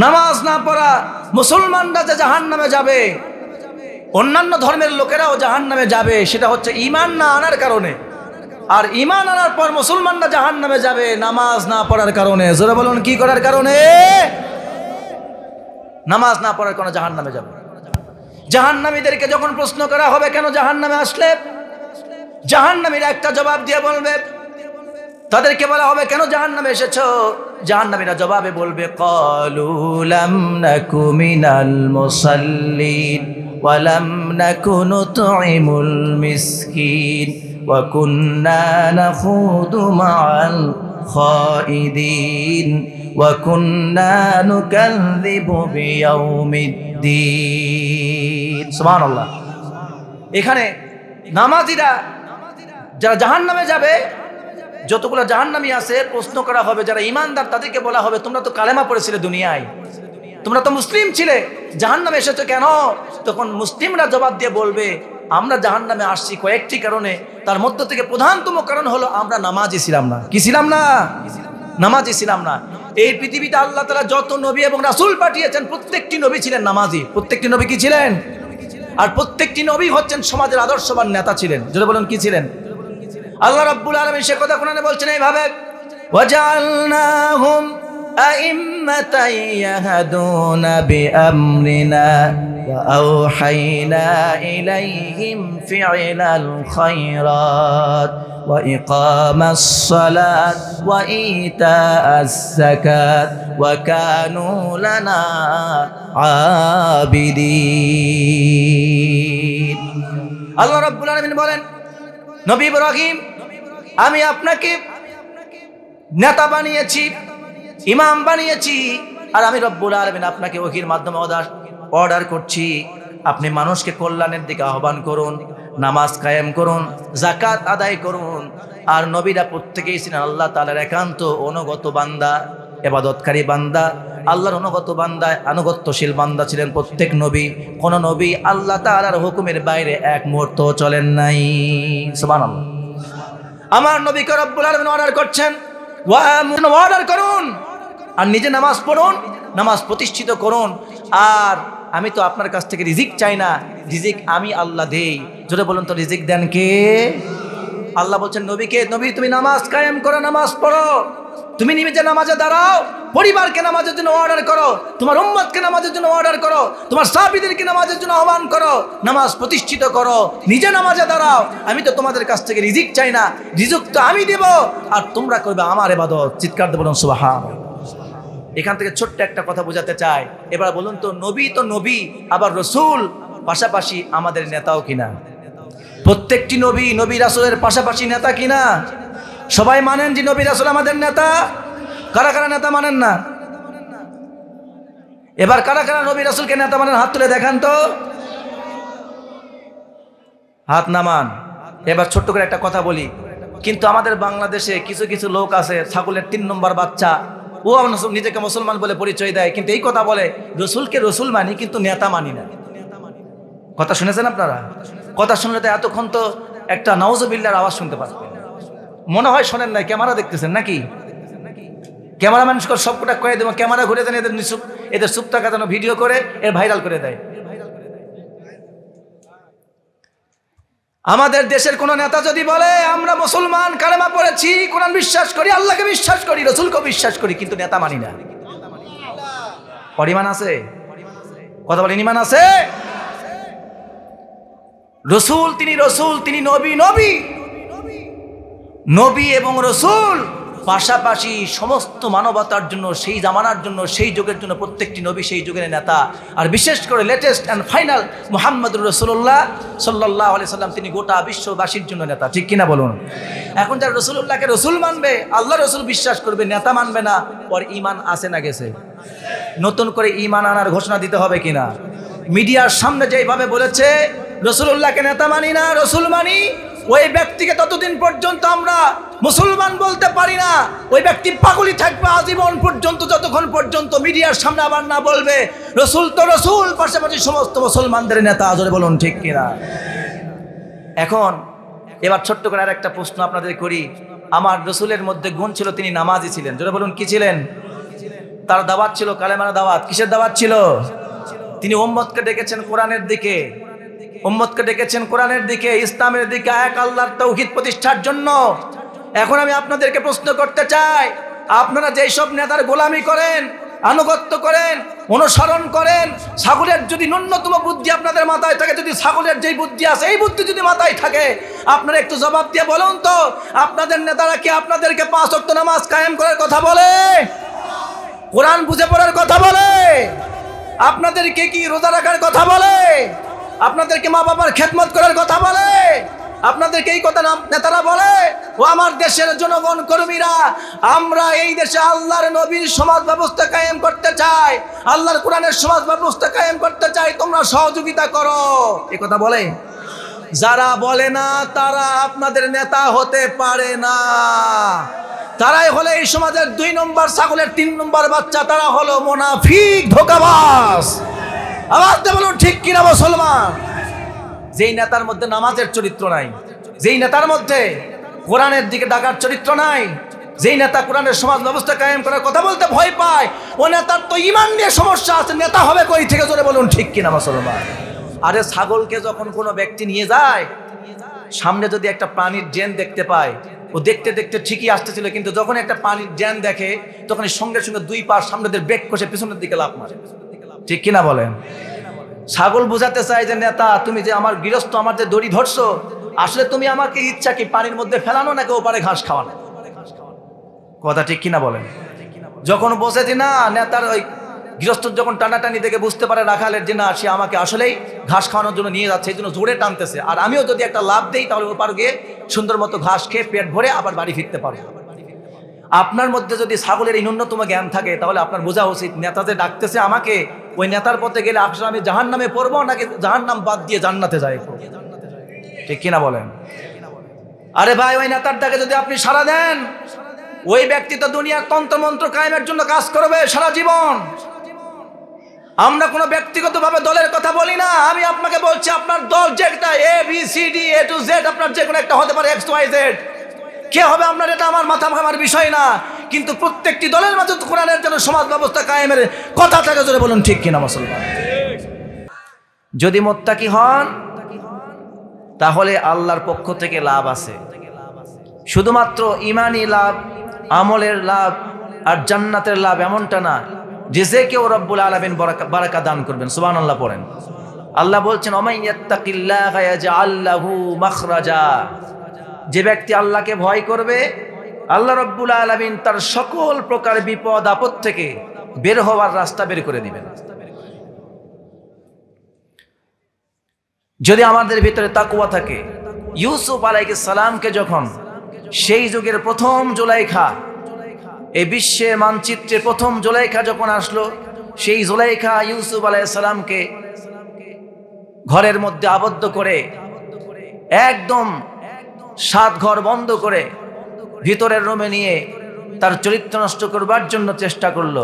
নামাজ না পড়া। মুসলমানরা যে জাহান্নামে যাবে, অন্যান্য ধর্মের লোকেরাও জাহান্নামে যাবে, সেটা হচ্ছে ঈমান না আনার কারণে। আর ঈমান আনার পর মুসলমানরা জাহান্নামে যাবে নামাজ না পড়ার কারণে। জোরে বলুন কি করার কারণে? নামাজ না পড়ার কারণে জাহান্নামে যাবে। জাহান্নামীদেরকে যখন প্রশ্ন করা হবে কেন জাহান্নামে আসলে, জাহান্নামীরা একটা জবাব দিয়ে বলবে, তাদেরকে বলা হবে কেন জাহান্নামে এসেছো, জাহান্নামীরা জবাবে বলবে ক্বালু লাম নাকু মিনাল মুসাল্লিন ওয়া লাম নাকু নুতঈমুল মিসকিন ওয়া কুন্না নাখুদু মাআল খাইদিন ওয়া কুন্না নুকাযযিবু বিয়াউমিদ্দিন। সুবহানাল্লাহ। এখানে নামাজিরা যারা জাহান্নামে যাবে, যতগুলো জাহান্নামী আছে প্রশ্ন করা হবে যারা ঈমানদার তাদেরকে বলা হবে তোমরা তো কালেমা পড়েছিলে দুনিয়ায়, তোমরা তো মুসলিম ছিলে, জাহান্নামে এসেছো কেন? তখন মুসলিমরা জবাব দিয়ে বলবে আমরা জাহান্নামে আসছি কয়েকটি কারণে, তার মধ্য থেকে প্রধানতম কারণ হলো আমরা নামাজি ছিলাম না। কি ছিলাম না? নামাজি ছিলাম না। এই পৃথিবীতে আল্লাহ তাআলা যত নবী এবং রাসূল পাঠিয়েছেন প্রত্যেকটি নবী ছিলেন নামাজি। প্রত্যেকটি নবী কি ছিলেন? আর প্রত্যেকটি নবী হচ্ছেন সমাজের আদর্শবান নেতা ছিলেন। যদি বলেন কি ছিলেন? আল্লাহ রাব্বুল আলামিন সে কথা কোরআনে বলছেন এইভাবে, ওয়াজআলনাহুম আইম্মাতান ইয়াহদুনা বিআমরিনা ওয়া আওহাইনা ইলাইহিম ফি'লাল খায়রাত ওয়া ইকামাস সালাত ওয়া ইতাআস যাকাত ওয়া কানু লানা আবিদিন। আল্লাহ রাব্বুল আলামিন বলেন, নবী ইব্রাহিম আমি আপনাকে নেতা বানিয়েছি, ইমাম বানিয়েছি, আর আমি রব্বুল আলামিন আপনাকে ওহীর মাধ্যমে অর্ডার করছি, আপনি মানুষকে কল্যাণের দিকে আহ্বান করুন, নামাজ কায়েম করুন, যাকাত আদায় করুন। আর নবীরা প্রত্যেকেই ছিলেন আল্লাহ তাআলার একান্ত অনুগত বান্দা, ইবাদতকারী বান্দা, আল্লাহর অনুগত বান্দা, আনুগত্যশীল বান্দা ছিলেন প্রত্যেক নবী। কোন নবী আল্লাহ তাআলার হুকুমের বাইরে এক মুহূর্ত চলেন নাই। সুবহানাল্লাহ। আমার নবীকে রব্বুল আলামিন অর্ডার করছেন, অর্ডার করুন আর নিজে নামাজ পড়ুন, নামাজ প্রতিষ্ঠিত করুন। আর আমি তো আপনার কাছ থেকে রিজিক চাই না, রিজিক আমি আল্লাহ দেই। জোরে বলুন তো, রিজিক দেন কে? আল্লাহ বলছেন নবীকে, নবী তুমি নামাজ কায়েম করো, নামাজ পড়ো, তুমি নিজে নামাজে দাঁড়াও, পরিবারকে নামাজের জন্য অর্ডার করো, তোমার উম্মতকে নামাজের জন্য অর্ডার করো, তোমার সাহাবীদেরকে নামাজের জন্য আহ্বান করো, নামাজ প্রতিষ্ঠিত করো, নিজে নামাজে দাঁড়াও। আমি তো তোমাদের কাছ থেকে রিজিক চাই না, রিজিক তো আমি দেব, আর তোমরা করবে আমার ইবাদত। চিৎকার দিয়ে বলুন সুবহানাল্লাহ। এখান থেকে ছোট্ট একটা কথা বোঝাতে চাই। এবার বলুন তো, নবী তো নবী, আবার রসুল পাশাপাশি আমাদের নেতাও কিনা? প্রত্যেকটি নবী নবী রাসূলের পাশাপাশি নেতা কিনা? সবাই মানেন যে নবী রাসূল আমাদের নেতা? কারা কারা নেতা মানেন না? এবার কারা কারা নবী রাসূলকে নেতা মানেন? হাত তুলে দেখান তো, হাত নামান। এবার ছোট্ট করে একটা কথা বলি, কিন্তু আমাদের বাংলাদেশে কিছু কিছু লোক আছে, ছাগলের 3 নম্বর বাচ্চা, ও নিজেকে মুসলমান বলে পরিচয় দেয়, কিন্তু এই কথা বলে রসুলকে রসুল মানি কিন্তু নেতা মানি না। কথা শুনেছেন আপনারা? কথা শুনলে তো এতক্ষণ তো একটা নাউজুবিল্লাহর আওয়াজ শুনতে পারতেন। মনে হয় শোনেন নাই, ক্যামেরা দেখতেছেন নাকি? ক্যামেরাম্যান সবকটা কয়ে দেবো, ক্যামেরা ঘুরে দেন, এদের চুপ থাকা যেন ভিডিও করে এর ভাইরাল করে দেয়। আমাদের দেশের কোন নেতা যদি বলে আমরা মুসলমান, কালেমা পড়েছি, কোরআন বিশ্বাস করি, আল্লাহকে বিশ্বাস করি, রসুলকে বিশ্বাস করি, কিন্তু নেতা মানি না, পরিমাণ আছে? কথা বলেন, ইমান আছে? রসুল তিনি রসুল, তিনি নবী নবী, নবী এবং রসুল পাশাপাশি সমস্ত মানবতার জন্য, সেই জামানার জন্য, সেই যুগের জন্য প্রত্যেকটি নবী সেই যুগের নেতা। আর বিশেষ করে লেটেস্ট অ্যান্ড ফাইনাল মুহাম্মদুর রাসূলুল্লাহ সাল্লাল্লাহু আলাইহি সাল্লাম, তিনি গোটা বিশ্ববাসীর জন্য নেতা। ঠিক কিনা বলুন? এখন যারা রাসূলুল্লাহকে রসুল মানবে, আল্লাহ রসুল বিশ্বাস করবে, নেতা মানবে না, ওর ঈমান আছে না গেছে? নতুন করে ঈমান আনার ঘোষণা দিতে হবে কিনা? মিডিয়ার সামনে যেভাবে বলেছে রাসূলুল্লাহকে নেতা মানি না, রসুল মানি, ওই ব্যক্তিকে ততদিন পর্যন্ত আমরা মুসলমান বলতে পারি না। ওই ব্যক্তি পাগলই থাকবে আজীবন পর্যন্ত, যতক্ষণ পর্যন্ত মিডিয়ার সামনে আবার না বলবে রসুল তো রসুল, পাশাপাশি সমস্ত মুসলমানদের নেতা। জোরে বলুন ঠিক কিনা? এখন এবার ছোট্ট করে আর একটা প্রশ্ন আপনাদের করি। আমার রসুলের মধ্যে গুণ ছিল, তিনি নামাজি ছিলেন। জোরে বলুন, কি ছিলেন? তার দাওয়াত ছিল কালেমার দাওয়াত। কিসের দাওয়াত ছিল? তিনি উম্মতকে ডেকেছেন কোরআনের দিকে, উম্মতকে ডেকেছেন কোরআনের দিকে, ইসলামের দিকে, এক আল্লাহর তাওহীদ প্রতিষ্ঠার জন্য। এখন আমি আপনাদেরকে প্রশ্ন করতে চাই, আপনারা যেই সব নেতার গোলামি করেন, আনুগত্য করেন, অনুসরণ করেন, ছাগলের যদি ন্যূনতম বুদ্ধি আপনাদের মাথায় থাকে, যদি ছাগলের যেই বুদ্ধি আছে এই বুদ্ধি যদি মাথায় থাকে, আপনারা একটু জবাব দিয়ে বলুন তো, আপনাদের নেতারা কি আপনাদেরকে 5 ওয়াক্ত নামাজ কায়েম করার কথা বলে? কোরআন বুঝে পড়ার কথা বলে? আপনাদেরকে কি রোজা রাখার কথা বলে? আপনাদেরকে মা বাবার খেদমত করার কথা বলে? আপনাদেরকে এই কথা নেতারা বলে? ও আমার দেশের জনগণ, কর্মীরা, আমরা এই দেশে আল্লাহর নবীর সমাজ ব্যবস্থা কায়েম করতে চাই, আল্লাহর কোরআনের সমাজ ব্যবস্থা কায়েম করতে চাই, তোমরা সহযোগিতা করো, এই কথা বলে? যারা বলে না তারা আপনাদের নেতা হতে পারে না। তারাই হলো এই সমাজের 2 নম্বর ছাগলের 3 নম্বর বাচ্চা, তারা হলো মুনাফিক, ধোঁকাবাজ। আওয়াজ দিয়ে বলুন ঠিক কিনা মুসলমান? যেই নেতার মধ্যে নামাজের চরিত্র নাই, যেই নেতার মধ্যে কোরআনের দিকে ডাকার চরিত্র নাই, যেই নেতা কোরআনের সমাজ ব্যবস্থা কায়েম করার কথা বলতে ভয় পায়, ও নেতার তো ঈমান নিয়ে সমস্যা আছে। নেতা হবে কই থেকে? জোরে বলুন ঠিক কিনা মুসলমান? আরে ছাগলকে যখন কোনো ব্যক্তি নিয়ে যায়, সামনে যদি একটা পানির ড্রেন দেখতে পায়, ও দেখতে দেখতে ঠিকই আসতেছিল, কিন্তু যখন একটা পানির ড্রেন দেখে তখন সঙ্গে সঙ্গে 2 পা সামনে ব্রেক কষে পিছনের দিকে লাফ মারে। ঠিক কিনা বলেন? ছাগল বুঝাতে চায় যে নেতা, তুমি যে আমার গৃহস্থ, আমার যে দড়ি ধরছো, আসলে তুমি আমাকে ইচ্ছা কি পানির মধ্যে ফেলানো নাকি ওপারে ঘাস খাওয়ানো? কথা ঠিক কিনা বলেন? যখন বসেছি না, নেতার ওই গৃহস্থ যখন টানাটানি দেখে বুঝতে পারে রাখালের যে না, সে আমাকে আসলেই ঘাস খাওয়ানোর জন্য নিয়ে যাচ্ছে, এই জন্য জোরে টানতেছে, আর আমিও যদি একটা লাভ দেই তাহলে ওপার গিয়ে সুন্দর মতো ঘাস খেয়ে পেট ভরে আবার বাড়ি ফিরতে পারবো। আপনার মধ্যে যদি ছাগলের এই ন্যূনতম জ্ঞান থাকে, তাহলে আপনার বোঝা উচিত নেতা যে ডাকতেছে আমাকে, ওই নেতার পথে গেলে আসলে আমি জাহান্নামে পড়বো নাকি জাহান্নাম বাদ দিয়ে জান্নাতে যাই, ঠিক কিনা বলেন? আরে ভাই, ওই নেতার ডাকে যদি আপনি সাড়া দেন, ওই ব্যক্তি তো দুনিয়ার তন্ত্রমন্ত্র কায়েমের জন্য কাজ করবে সারা জীবন। আমরা কোনো ব্যক্তিগতভাবে দলের কথা বলি না, আমি আপনাকে বলছি আপনার দল যেটা ABCD A to Z, আপনার যে কোনো একটা হতে পারে XYZ, কে হবে আপনার এটা আমার মাথা ভাঙার বিষয় না, কিন্তু প্রত্যেকটি দলের মাঝে কোরআনের জন্য সমাজ ব্যবস্থা কায়েমের কথা থাকে, জোরে বলুন ঠিক কিনা মুসলমান? যদি মুত্তাকি হন তাহলে আল্লাহর পক্ষ থেকে লাভ আছে, শুধুমাত্র ইমানি লাভ, আমলের লাভ আর জান্নাতের লাভ এমনটা না যে যে কেউ রব্বুল আলামিন বারাকা দান করবেন। সুবহানাল্লাহ পড়েন। আল্লাহ বলছেন ওমাই ইয়াত্তাকিল্লাহা ইয়াজআল লাহু মাখরাজা, যে ব্যক্তি আল্লাহকে ভয় করবে আল্লাহ রব্বুল আলামিন তার সকল প্রকার বিপদ আপদ থেকে বের হওয়ার রাস্তা বের করে দিবেন। যদি আমাদের ভিতরে তাকওয়া থাকে, ইউসুফ আলাইহিস সালামকে যখন সেই যুগের প্রথম জুলাইখা, এই বিশ্বের মানচিত্রে প্রথম জুলাইখা যখন আসলো, সেই জুলাইখা ইউসুফ আলাইহিস সালামকে ঘরের মধ্যে আবদ্ধ করে একদম 7 ঘর বন্ধ করে ভিতরের রুমে নিয়ে তার চরিত্র নষ্ট করবার জন্য চেষ্টা করলো।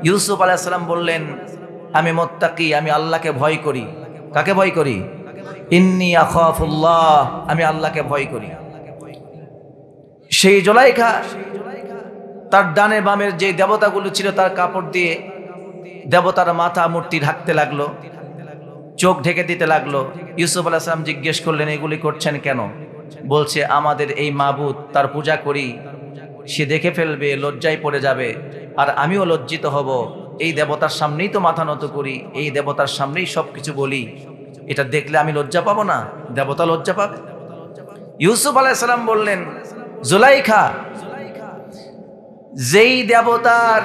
ইউসুফ আলাইহিস সালাম বললেন, আমি মুত্তাকি, আমি আল্লাহকে ভয় করি। কাকে ভয় করি? ইন্নী আখাফুল্লাহ, আমি আল্লাহকে ভয় করি। সেই জুলাইখা তার ডানে বামের যে দেবতাগুলো ছিল তার কাপড় দিয়ে দেবতার মাথা মূর্তি ঢাকতে লাগলো, চোখ ঢেকে দিতে লাগলো। ইউসুফ আলাইহিস সালাম জিজ্ঞেস করলেন, এগুলি করছেন কেন? বলছে, আমাদের এই মাবুদ, তার পূজা করি, সে দেখে ফেলবে, লজ্জায় পড়ে যাবে, আর আমিও লজ্জিত হব। এই দেবতার সামনেই তো মাথা নত করি, এই দেবতার সামনেই সবকিছু বলি, এটা দেখলে আমি লজ্জা পাবো না? দেবতা লজ্জা পাবে? ইউসুফ আলাইহিস সালাম বললেন, জুলাইখা, যেই দেবতার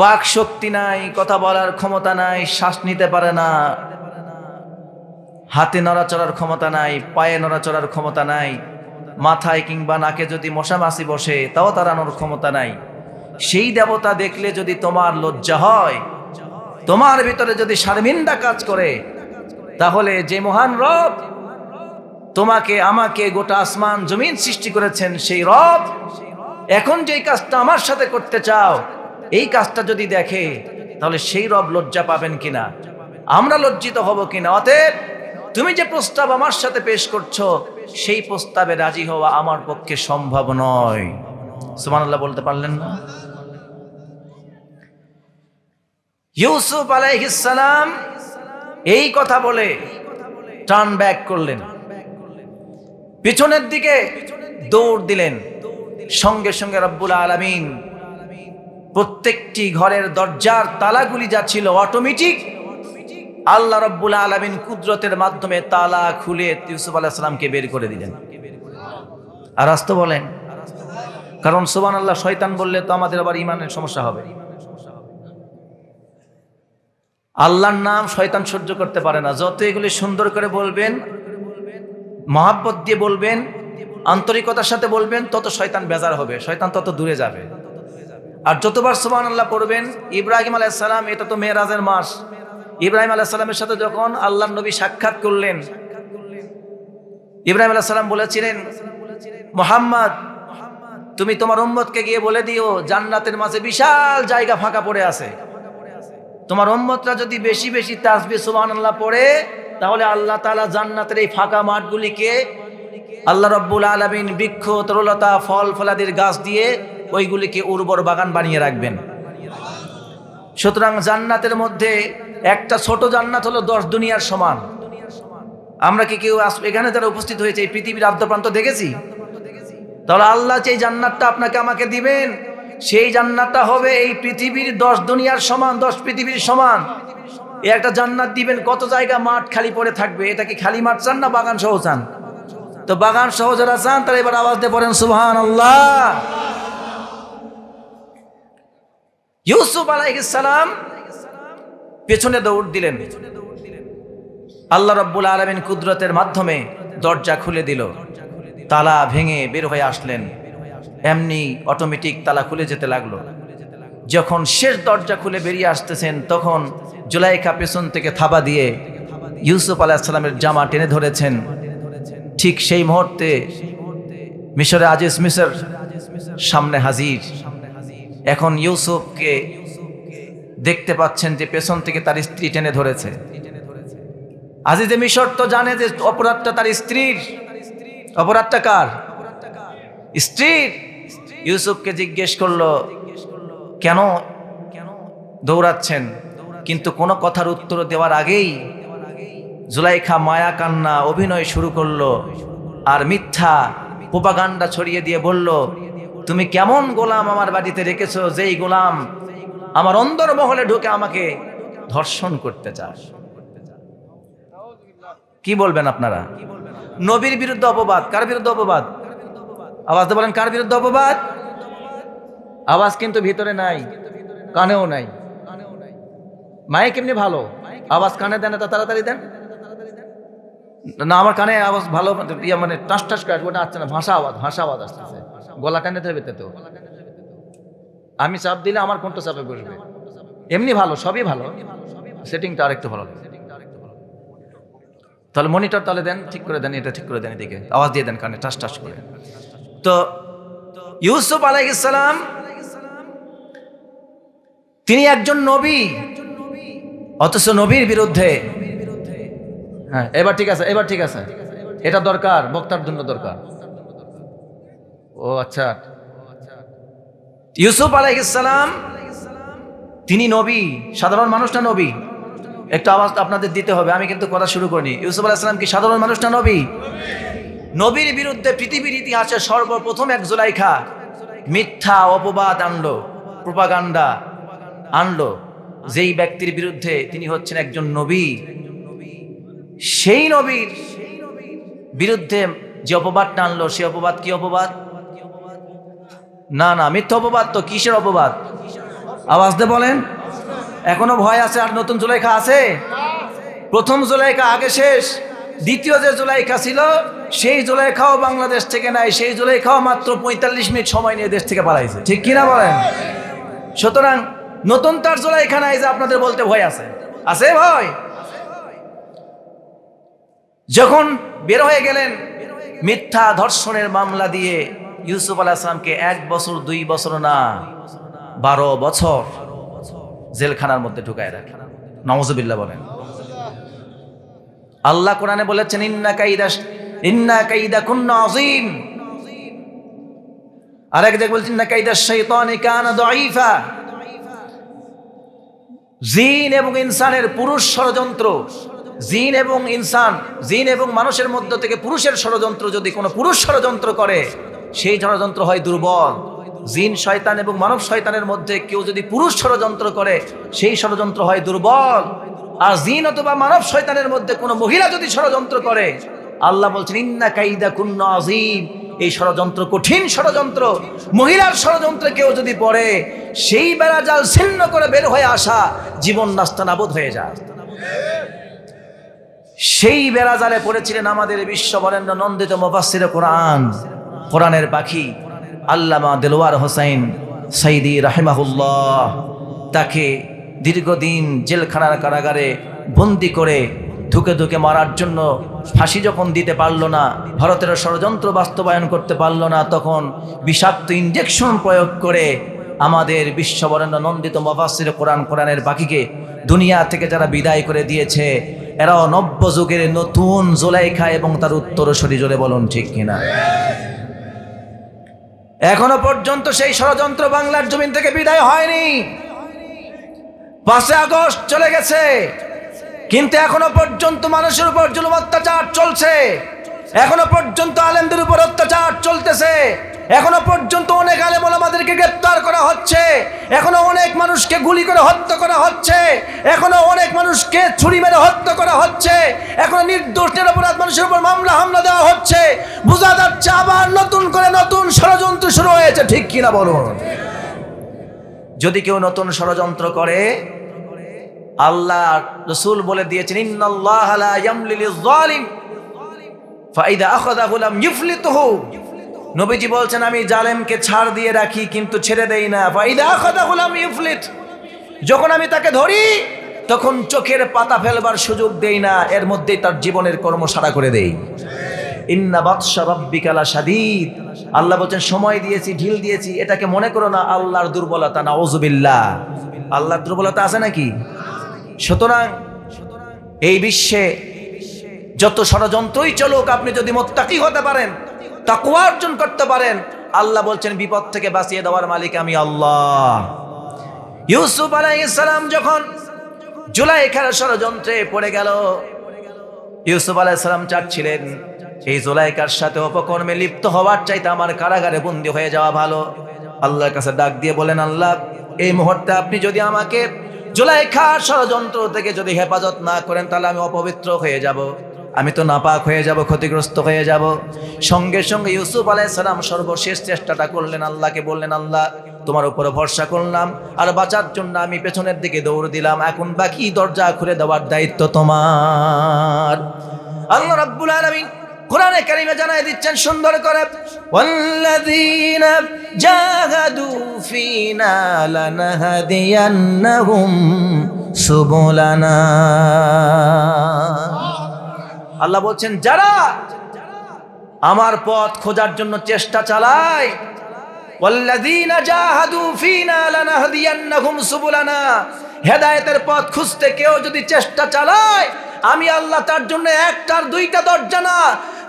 বাক শক্তি নাই, কথা বলার ক্ষমতা নাই, শ্বাস নিতে পারে না, হাতে নড়াচড়ার ক্ষমতা নাই, পায়ে নড়াচড়ার ক্ষমতা নাই, মাথায় কিংবা নাকে যদি মশা মাছি বসে তাও তাড়ানোর ক্ষমতা নাই, সেই দেবতা দেখলে যদি তোমার লজ্জা হয়, তোমার ভিতরে যদি শারমিন্দা কাজ করে, তাহলে যে মহান রব তোমাকে, আমাকে, গোটা আসমান জমিন সৃষ্টি করেছেন, সেই রব এখন যেই কাজটা আমার সাথে করতে চাও, এই কাজটা যদি দেখে, তাহলে সেই রব লজ্জা পাবেন কিনা, আমরা লজ্জিত হব কিনা? অতএব তুমি যে প্রস্তাব আমার সাথে পেশ করছো, সেই প্রস্তাবে রাজি হওয়া আমার পক্ষে সম্ভব নয়। সুবহানাল্লাহ বলতে পারলেন না? ইউসুফ আলাইহিস সালাম এই কথা বলে টার্ন ব্যাক করলেন, পিছনের দিকে দৌড় দিলেন। সঙ্গে সঙ্গে রব্বুল আলামিন প্রত্যেকটি ঘরের দরজার তালাগুলি যা ছিল অটোমেটিক, আল্লাহ রব্বুল আলামিন কুদরতের মাধ্যমে তালা খুলে ইউসুফ আলাইহিস সালামকে বের করে দিলেন। আর আস্তে বলেন, কারণ সুবহানাল্লাহ, শয়তান বললে তো আমাদের আবার ইমানের সমস্যা হবে। আল্লাহর নাম শয়তান সহ্য করতে পারে না। যত এগুলি সুন্দর করে বলবেন, মহাব্বত দিয়ে বলবেন, আন্তরিকতার সাথে বলবেন, তত শয়তান বেজার হবে, শয়তান তত দূরে যাবে। আর যতবার সুবহানাল্লাহ পড়বেন, ইব্রাহিম আলাইহিস সালাম, এটা তো মেরাজের মাস, ইব্রাহিম আলাইহিস সালামের সাথে যখন আল্লাহর নবী সাক্ষাৎ করলেন, ইব্রাহিম আলাইহিস সালাম বলেছিলেন, মুহাম্মদ, তুমি তোমার উম্মতকে গিয়ে বলে দিও, জান্নাতের মাঝে বিশাল জায়গা ফাঁকা পড়ে আছে, তোমার উম্মতরা যদি বেশি বেশি তাসবিহ সুবহানাল্লাহ পড়ে, তাহলে আল্লাহ তাআলা জান্নাতের এই ফাঁকা মাঠগুলিকে আল্লাহ রব্বুল আলামিন বৃক্ষ, তরুলতা, ফল ফলাদির গাছ দিয়ে ওইগুলিকে উর্বর বাগান বানিয়ে রাখবেন। সুতরাং জান্নাতের মধ্যে একটা ছোট জান্নাত হলো 10 দুনিয়ার সমান। আমরা কি কেউ এখানে যারা উপস্থিত হয়েছে এই পৃথিবীর আদ্যপ্রান্ত দেখেছি? তাহলে আল্লাহ যে জান্নাতটা আপনাকে আমাকে দিবেন, সেই জান্নাতটা হবে এই পৃথিবীর 10 দুনিয়ার সমান, 10 পৃথিবীর সমান। এই একটা জান্নাত দিবেন, কত জায়গা মাঠ খালি পড়ে থাকবে। এটা কি খালি মাঠ চান না বাগান সহ চান? তো বাগান সহ যারা চান তারা এবার আওয়াজ দিয়ে পড়েন সুবহানাল্লাহ। ইউসুফ আলাইহিস সালাম পেছনে দৌড় দিলেন, আল্লাহ রাব্বুল আলামিন কুদরতের মাধ্যমে দরজা খুলে দিল, তালা ভেঙে বের হয়ে আসলেন। এমনি অটোমেটিক তালা খুলে যেতে লাগলো। যখন শেষ দরজা খুলে বেরিয়ে আসতেছেন, তখন জুলাইখা পেছন থেকে থাবা দিয়ে ইউসুফ আলাইহিস সালামের জামা টেনে ধরেছেন। ঠিক সেই মুহূর্তে মিশরে আজিজ মিশর সামনে হাজির। এখন ইউসুফকে দেখতে পাচ্ছেন যে পেছন থেকে তার স্ত্রী টেনে ধরেছে। আজিজে মিশর তো জানে যে অপরাধটা তার স্ত্রীর। অপরাধটা কার? স্ত্রীর। ইউসুফকে জিজ্ঞেস করলো, কেন দৌড়াচ্ছেন? কিন্তু কোনো কথার উত্তর দেওয়ার আগেই জুলাইখা মায়া কান্না অভিনয় শুরু করলো আর মিথ্যা প্রোপাগান্ডা ছড়িয়ে দিয়ে বলল, তুমি কেমন গোলাম আমার বাড়িতে রেখেছো, যেই গোলাম আমার অন্দরমহলে ঢুকে আমাকে ধর্ষণ করতে চায়। কি বলবেন আপনারা? নবীর বিরুদ্ধে অপবাদ। কার বিরুদ্ধে অপবাদ? আওয়াজে বলেন, কার বিরুদ্ধে অপবাদ? আওয়াজ কিন্তু ভিতরে নাই, কানেও নাই। মাইক এমনি ভালো, আওয়াজ কানে দেন, তা তাড়াতাড়ি দেন না। আমার কানে আওয়াজ ভালো, মানে টাস টাস করে ওটা আসছে না, ভাষা আওয়াজ আসতেছে। গলা টানে ধরবে তো, আমি চাপ দিলে আমার কোনটা চাপে বসবে। এমনি ভালো, সবই ভালো, সেটিংটা আরেকটু ভালো। তাহলে মনিটর তাহলে দেন, ঠিক করে দেন, এটা ঠিক করে দেন, এদিকে আওয়াজ দিয়ে দেন কানে টাস টাস করে। তো ইউসুফ আলাইহিস সালাম তিনি একজন নবী, অথচ নবীর বিরুদ্ধে। হ্যাঁ, এবার ঠিক আছে, এবার ঠিক আছে। এটা দরকার, বক্তার জন্য দরকার। ও আচ্ছা, ইউসুফ আলাইহিস সালাম তিনি নবী, সাধারণ মানুষ না নবী? একটা আওয়াজ আপনাদের দিতে হবে, আমি কিন্তু কথা শুরু করিনি। ইউসুফ আলাইহিস সালাম কি সাধারণ মানুষ না নবী? নবীর বিরুদ্ধে পৃথিবীর ইতিহাসে সর্বপ্রথম এক জুলাইখা মিথ্যা অপবাদ আনলো, প্রোপাগান্ডা আনলো, যেই ব্যক্তির বিরুদ্ধে তিনি হচ্ছেন একজন নবী। সেই নবীর বিরুদ্ধে যে অপবাদটা আনলো, সে অপবাদ কি অপবাদ? না না, মিথ্যা অপবাদ। তো কিসের অপবাদ? আওয়াজ দিয়ে বলেন। এখনো ভয় আছে? আর নতুন জুলাইখা আছে? প্রথম জুলাইখা আগে শেষ। দ্বিতীয় যে জুলাইখা ছিল, সেই জুলাইখাও বাংলাদেশ থেকে নাই, সেই জুলাইখাও মাত্র 45 মিনিট সময় নিয়ে দেশ থেকে পালাইছে। ঠিক কিনা বলেন? সুতরাং নতুন তার জুলাইখা নাই যে আপনাদের বলতে ভয় আছে। আছে ভয়? যখন বের হয়ে গেলেন মিথ্যা ধর্ষণের মামলা দিয়ে ইউসুফ আলাইহিস সালামকে 1 বছর 2 বছর না 12 বছর জেলখানার মধ্যে ঢুকায় রাখে। নাউজুবিল্লাহ বলেন। আল্লাহ কোরআনে বলেছেন, ইন্না কাইদাকুন্না আযীম। আরেক জায়গায় বলছেন, ইন্না কাইদাশ শাইতানি কানা দাঈফা। জিন এবং ইনসানের পুরুষ ষড়যন্ত্র, জিন এবং ইনসান, জিন এবং মানুষের মধ্য থেকে পুরুষের ষড়যন্ত্র যদি কোনো পুরুষ ষড়যন্ত্র করে, সেই ষড়যন্ত্র হয় দুর্বল। জিন শয়তান এবং মানব শয়তানের মধ্যে কেউ যদি পুরুষ ষড়যন্ত্র করে, সেই ষড়যন্ত্র হয় দুর্বল। আর জিন অথবা মানব শয়তানের মধ্যে কোনো মহিলা যদি ষড়যন্ত্র করে, আল্লাহ বলছেন ইন্না কাইদাকুন্না আযীম, এই ষড়যন্ত্র কঠিন ষড়যন্ত্র। মহিলার ষড়যন্ত্রে কেউ যদি পড়ে, সেই বেড়াজাল ছিন্ন করে বের হয়ে আসা জীবন নাস্তানাবুদ হয়ে যায়। সেই বেড়াজালে পড়েছিলেন আমাদের বিশ্ববরেণ্য নন্দিত মুফাসসিরে কোরআন, কোরআনের পাখি আল্লামা দেলোয়ার হোসাইন সাইদি রাহিমাহুল্লাহ। তাকে দীর্ঘদিন জেলখানার কারাগারে বন্দি করে ধুকে ধুকে মারার জন্য ফাঁসি যখন দিতে পারল না, ভারতের ষড়যন্ত্র বাস্তবায়ন করতে পারল না, তখন বিষাক্ত ইনজেকশন প্রয়োগ করে আমাদের বিশ্ববরেণ্য নন্দিত মুফাসসিরে কোরআন, কোরআনের পাখিকে দুনিয়া থেকে যারা বিদায় করে দিয়েছে, এরাও নব্য যুগের নতুন জুলাইখা এবং তার উত্তরসূরি। জোরে বলুন ঠিক কিনা? এখনো পর্যন্ত সেই ষড়যন্ত্র বাংলার জমিন থেকে বিদায় হয়নি। 5 আগস্ট চলে গেছে, কিন্তু এখনো পর্যন্ত মানুষের উপর জুলুম অত্যাচার চলছে, এখনো পর্যন্ত আলেমদের উপর অত্যাচার চলতেছে, এখনো পর্যন্ত অনেক আলেম ওলামাদেরকে গ্রেফতার করা হচ্ছে, এখনো অনেক মানুষকে গুলি করে হত্যা করা হচ্ছে, এখনো অনেক মানুষকে ছুরি মেরে হত্যা করা হচ্ছে, এখনো নির্দোষ নিরপরাধ মানুষের উপর মামলা হামলা দেওয়া হচ্ছে। বোঝা যাচ্ছে আবার নতুন করে নতুন ষড়যন্ত্র শুরু হয়েছে। ঠিক কিনা বলুন? যদি কেউ নতুন ষড়যন্ত্র করে, আল্লাহ রাসূল বলে দিয়েছেন, ইন্নাল্লাহা লা ইয়ামলি লিয-যালিম ফাইদা আখাযাহু লাম ইফলিতুহু। নবীজি বলছেন আমি জালেমকে ছাড় দিয়ে রাখি কিন্তু ছেড়ে দেই না। ফাইদা আখাযাহু লাম ইউফলিত, যখন আমি তাকে ধরি তখন চোখের পাতা ফেলবার সুযোগ দেই না, এর মধ্যেই তার জীবনের কর্ম সারা করে দেই। ইন্না বাতশা রাব্বিকা লাশাদীদ, আল্লাহ বলছেন সময় দিয়েছি, ঢিল দিয়েছি, এটাকে মনে করো না আল্লাহর দুর্বলতা। নাউযুবিল্লাহ, আল্লাহর দুর্বলতা আছে নাকি? সুতরাং এই বিশ্বে যত ষড়যন্ত্রই চলুক, আপনি যদি মুত্তাকি হতে পারেন, তাকওয়া অর্জন করতে পারেন, আল্লাহ বলছেন বিপদ থেকে বাঁচিয়ে দেওয়ার মালিক আমি আল্লাহ। ইউসুফ আলাইহিস সালাম যখন জুলাইখার ষড়যন্ত্রে পড়ে গেল, ইউসুফ আলাইহিস সালাম চাচ্ছিলেন এই জুলাইখার সাথে অপকর্মে লিপ্ত হওয়ার চাইতে আমার কারাগারে বন্দী হয়ে যাওয়া ভালো। আল্লাহর কাছে ডাক দিয়ে বলেন, আল্লাহ এই মুহূর্তে আপনি যদি আমাকে জুলাইখার ষড়যন্ত্র থেকে যদি হেফাজত না করেন তাহলে আমি অপবিত্র হয়ে যাব, আমি তো নাপাক হয়ে যাব, ক্ষতিগ্রস্ত হয়ে যাব। সঙ্গে সঙ্গে ইউসুফ আলাইহিস সালাম সর্বশেষ চেষ্টাটা করলেন, আল্লাহকে বললেন, আল্লাহ তোমার উপরে ভরসা করলাম, আর বাঁচার জন্য আমি পেছনের দিকে দৌড় দিলাম, এখন বাকি দরজা খুলে দেওয়ার দায়িত্ব তোমার। আল্লাহ রাব্বুল আলামিন কোরআনে কারিমে জানায় দিচ্ছেন সুন্দর করে, ওয়াল্লাযীনা জাহাদু ফীনা লানাহদিয়ান্নাহুম সুবুলানা। আল্লাহ বলছেন যারা আমার পথ খোঁজার জন্য চেষ্টা চালায়, ওয়াল্লাযীনা জাহাদু ফীনা লানাহদিয়ান্নাহুম সুবুলানা, হেদায়েতের পথ খুঁজতে কেউ যদি চেষ্টা চালায়, আমি আল্লাহ তার জন্য একটার দুইটা দরজা না,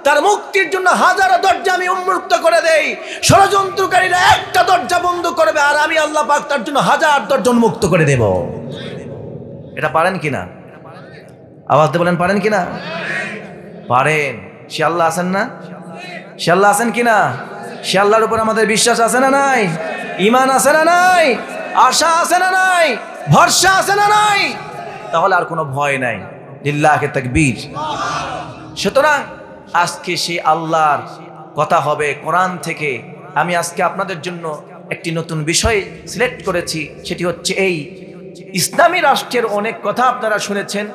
তার মুক্তির জন্য হাজারো দরজা আমি উন্মুক্ত করে দেই। ষড়যন্ত্রকারীরা একটা দরজা বন্ধ করবে, আর আমি আল্লাহ পাক তার জন্য হাজার দরজা উন্মুক্ত করে দেব। এটা পারেন কিনা? আওয়াজ দিয়ে বলেন পারেন কিনা? পারেন। সে আল্লাহ আছেন না? সে আল্লাহ আছেন কিনা? সে আল্লাহর উপর আমাদের বিশ্বাস আছে না নাই? ঈমান আছে না নাই? আশা আছে না নাই? ভরসা আছে না নাই? তাহলে আর কোনো ভয় নাই। লিল্লাহি তাকবীর। সুতরাং আজকে সে আল্লাহর কথা হবে কোরআন থেকে। আমি আজকে আপনাদের জন্য একটি নতুন বিষয় সিলেক্ট করেছি, সেটি হচ্ছে এই ইসলামী রাষ্ট্রের অনেক কথা আপনারা শুনেছেন।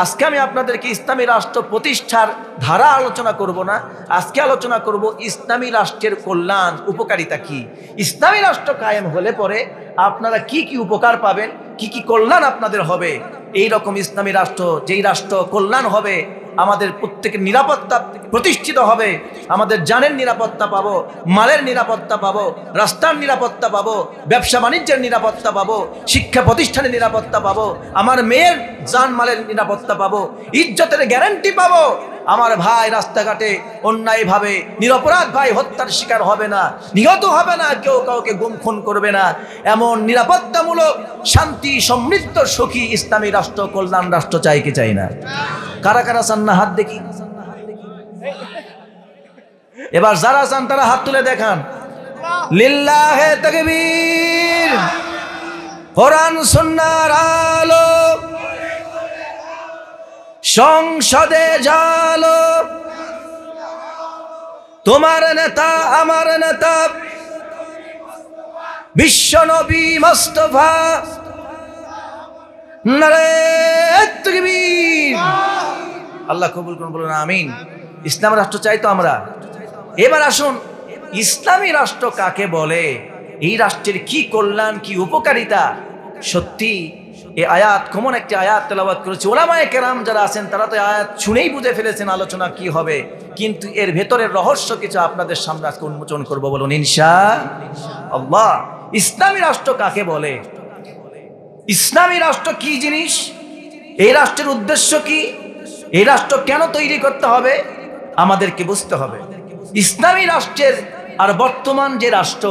আজকে আমি আপনাদেরকে ইসলামী রাষ্ট্র প্রতিষ্ঠার ধারা আলোচনা করব না, আজকে আলোচনা করব ইসলামী রাষ্ট্রের কল্যাণ, উপকারিতা কি। ইসলামী রাষ্ট্র কায়েম হলে পরে আপনারা কি কি উপকার পাবেন, কি কি কল্যাণ আপনাদের হবে। এই রকম ইসলামী রাষ্ট্র, যেই রাষ্ট্র কল্যাণ হবে, আমাদের প্রত্যেকের নিরাপত্তা প্রতিষ্ঠিত হবে, আমাদের জানের নিরাপত্তা পাবো, মালের নিরাপত্তা পাবো, রাস্তার নিরাপত্তা পাবো, ব্যবসা বাণিজ্যের নিরাপত্তা পাবো, শিক্ষা প্রতিষ্ঠানের নিরাপত্তা পাবো, আমার মেয়ের জান মালের নিরাপত্তা পাবো, ইজ্জতের গ্যারান্টি পাবো, আমার ভাই রাস্তাঘাটে অন্যায়ভাবে নিরপরাধ ভাই হত্যার শিকার হবে না, নিহত হবে না, কেউ কাউকে গুম খুন করবে না। এমন নিরাপত্তামূলক শান্তি সমৃদ্ধ সুখী ইসলামী রাষ্ট্র, কল্যাণ রাষ্ট্র চাই কি চাই না? কারা কারা চান না? হাত দেখি। এবার যারা চান তারা হাত তুলে দেখান। লিল্লাহে তাকবীর। কোরআন সুন্নাহর আলো সংসদে জালো, তোমার নেতা আমার নেতা বিশ্ব নবী মুস্তাফা, নারে তাকবীর। আল্লাহ কবুল করুন, বলুন আমিন। ইসলাম রাষ্ট্র চাই তো আমরা। এবার আসুন, ইসলামী রাষ্ট্র কাকে বলে, এই রাষ্ট্রের কি কল্যাণ, কি উপকারিতা। সত্যি এই আয়াত কমন একটি আয়াত তেলাওয়াত করেছে। ওলামায়ে কেরাম যারা আছেন তারা তো আয়াত শুনেই বুঝে ফেলেছেন আলোচনা কি হবে, কিন্তু এর ভেতরের রহস্য কিছু আপনাদের সামনে আজকে উন্মোচন করবো। বলুন ইনশাআল্লাহ। ইসলামী রাষ্ট্র কাকে বলে, ইসলামী রাষ্ট্র কি জিনিস, এই রাষ্ট্রের উদ্দেশ্য কি, এই রাষ্ট্র কেন তৈরি করতে হবে, আমাদেরকে বুঝতে হবে। ইসলামী রাষ্ট্রের আর বর্তমান যে রাষ্ট্র,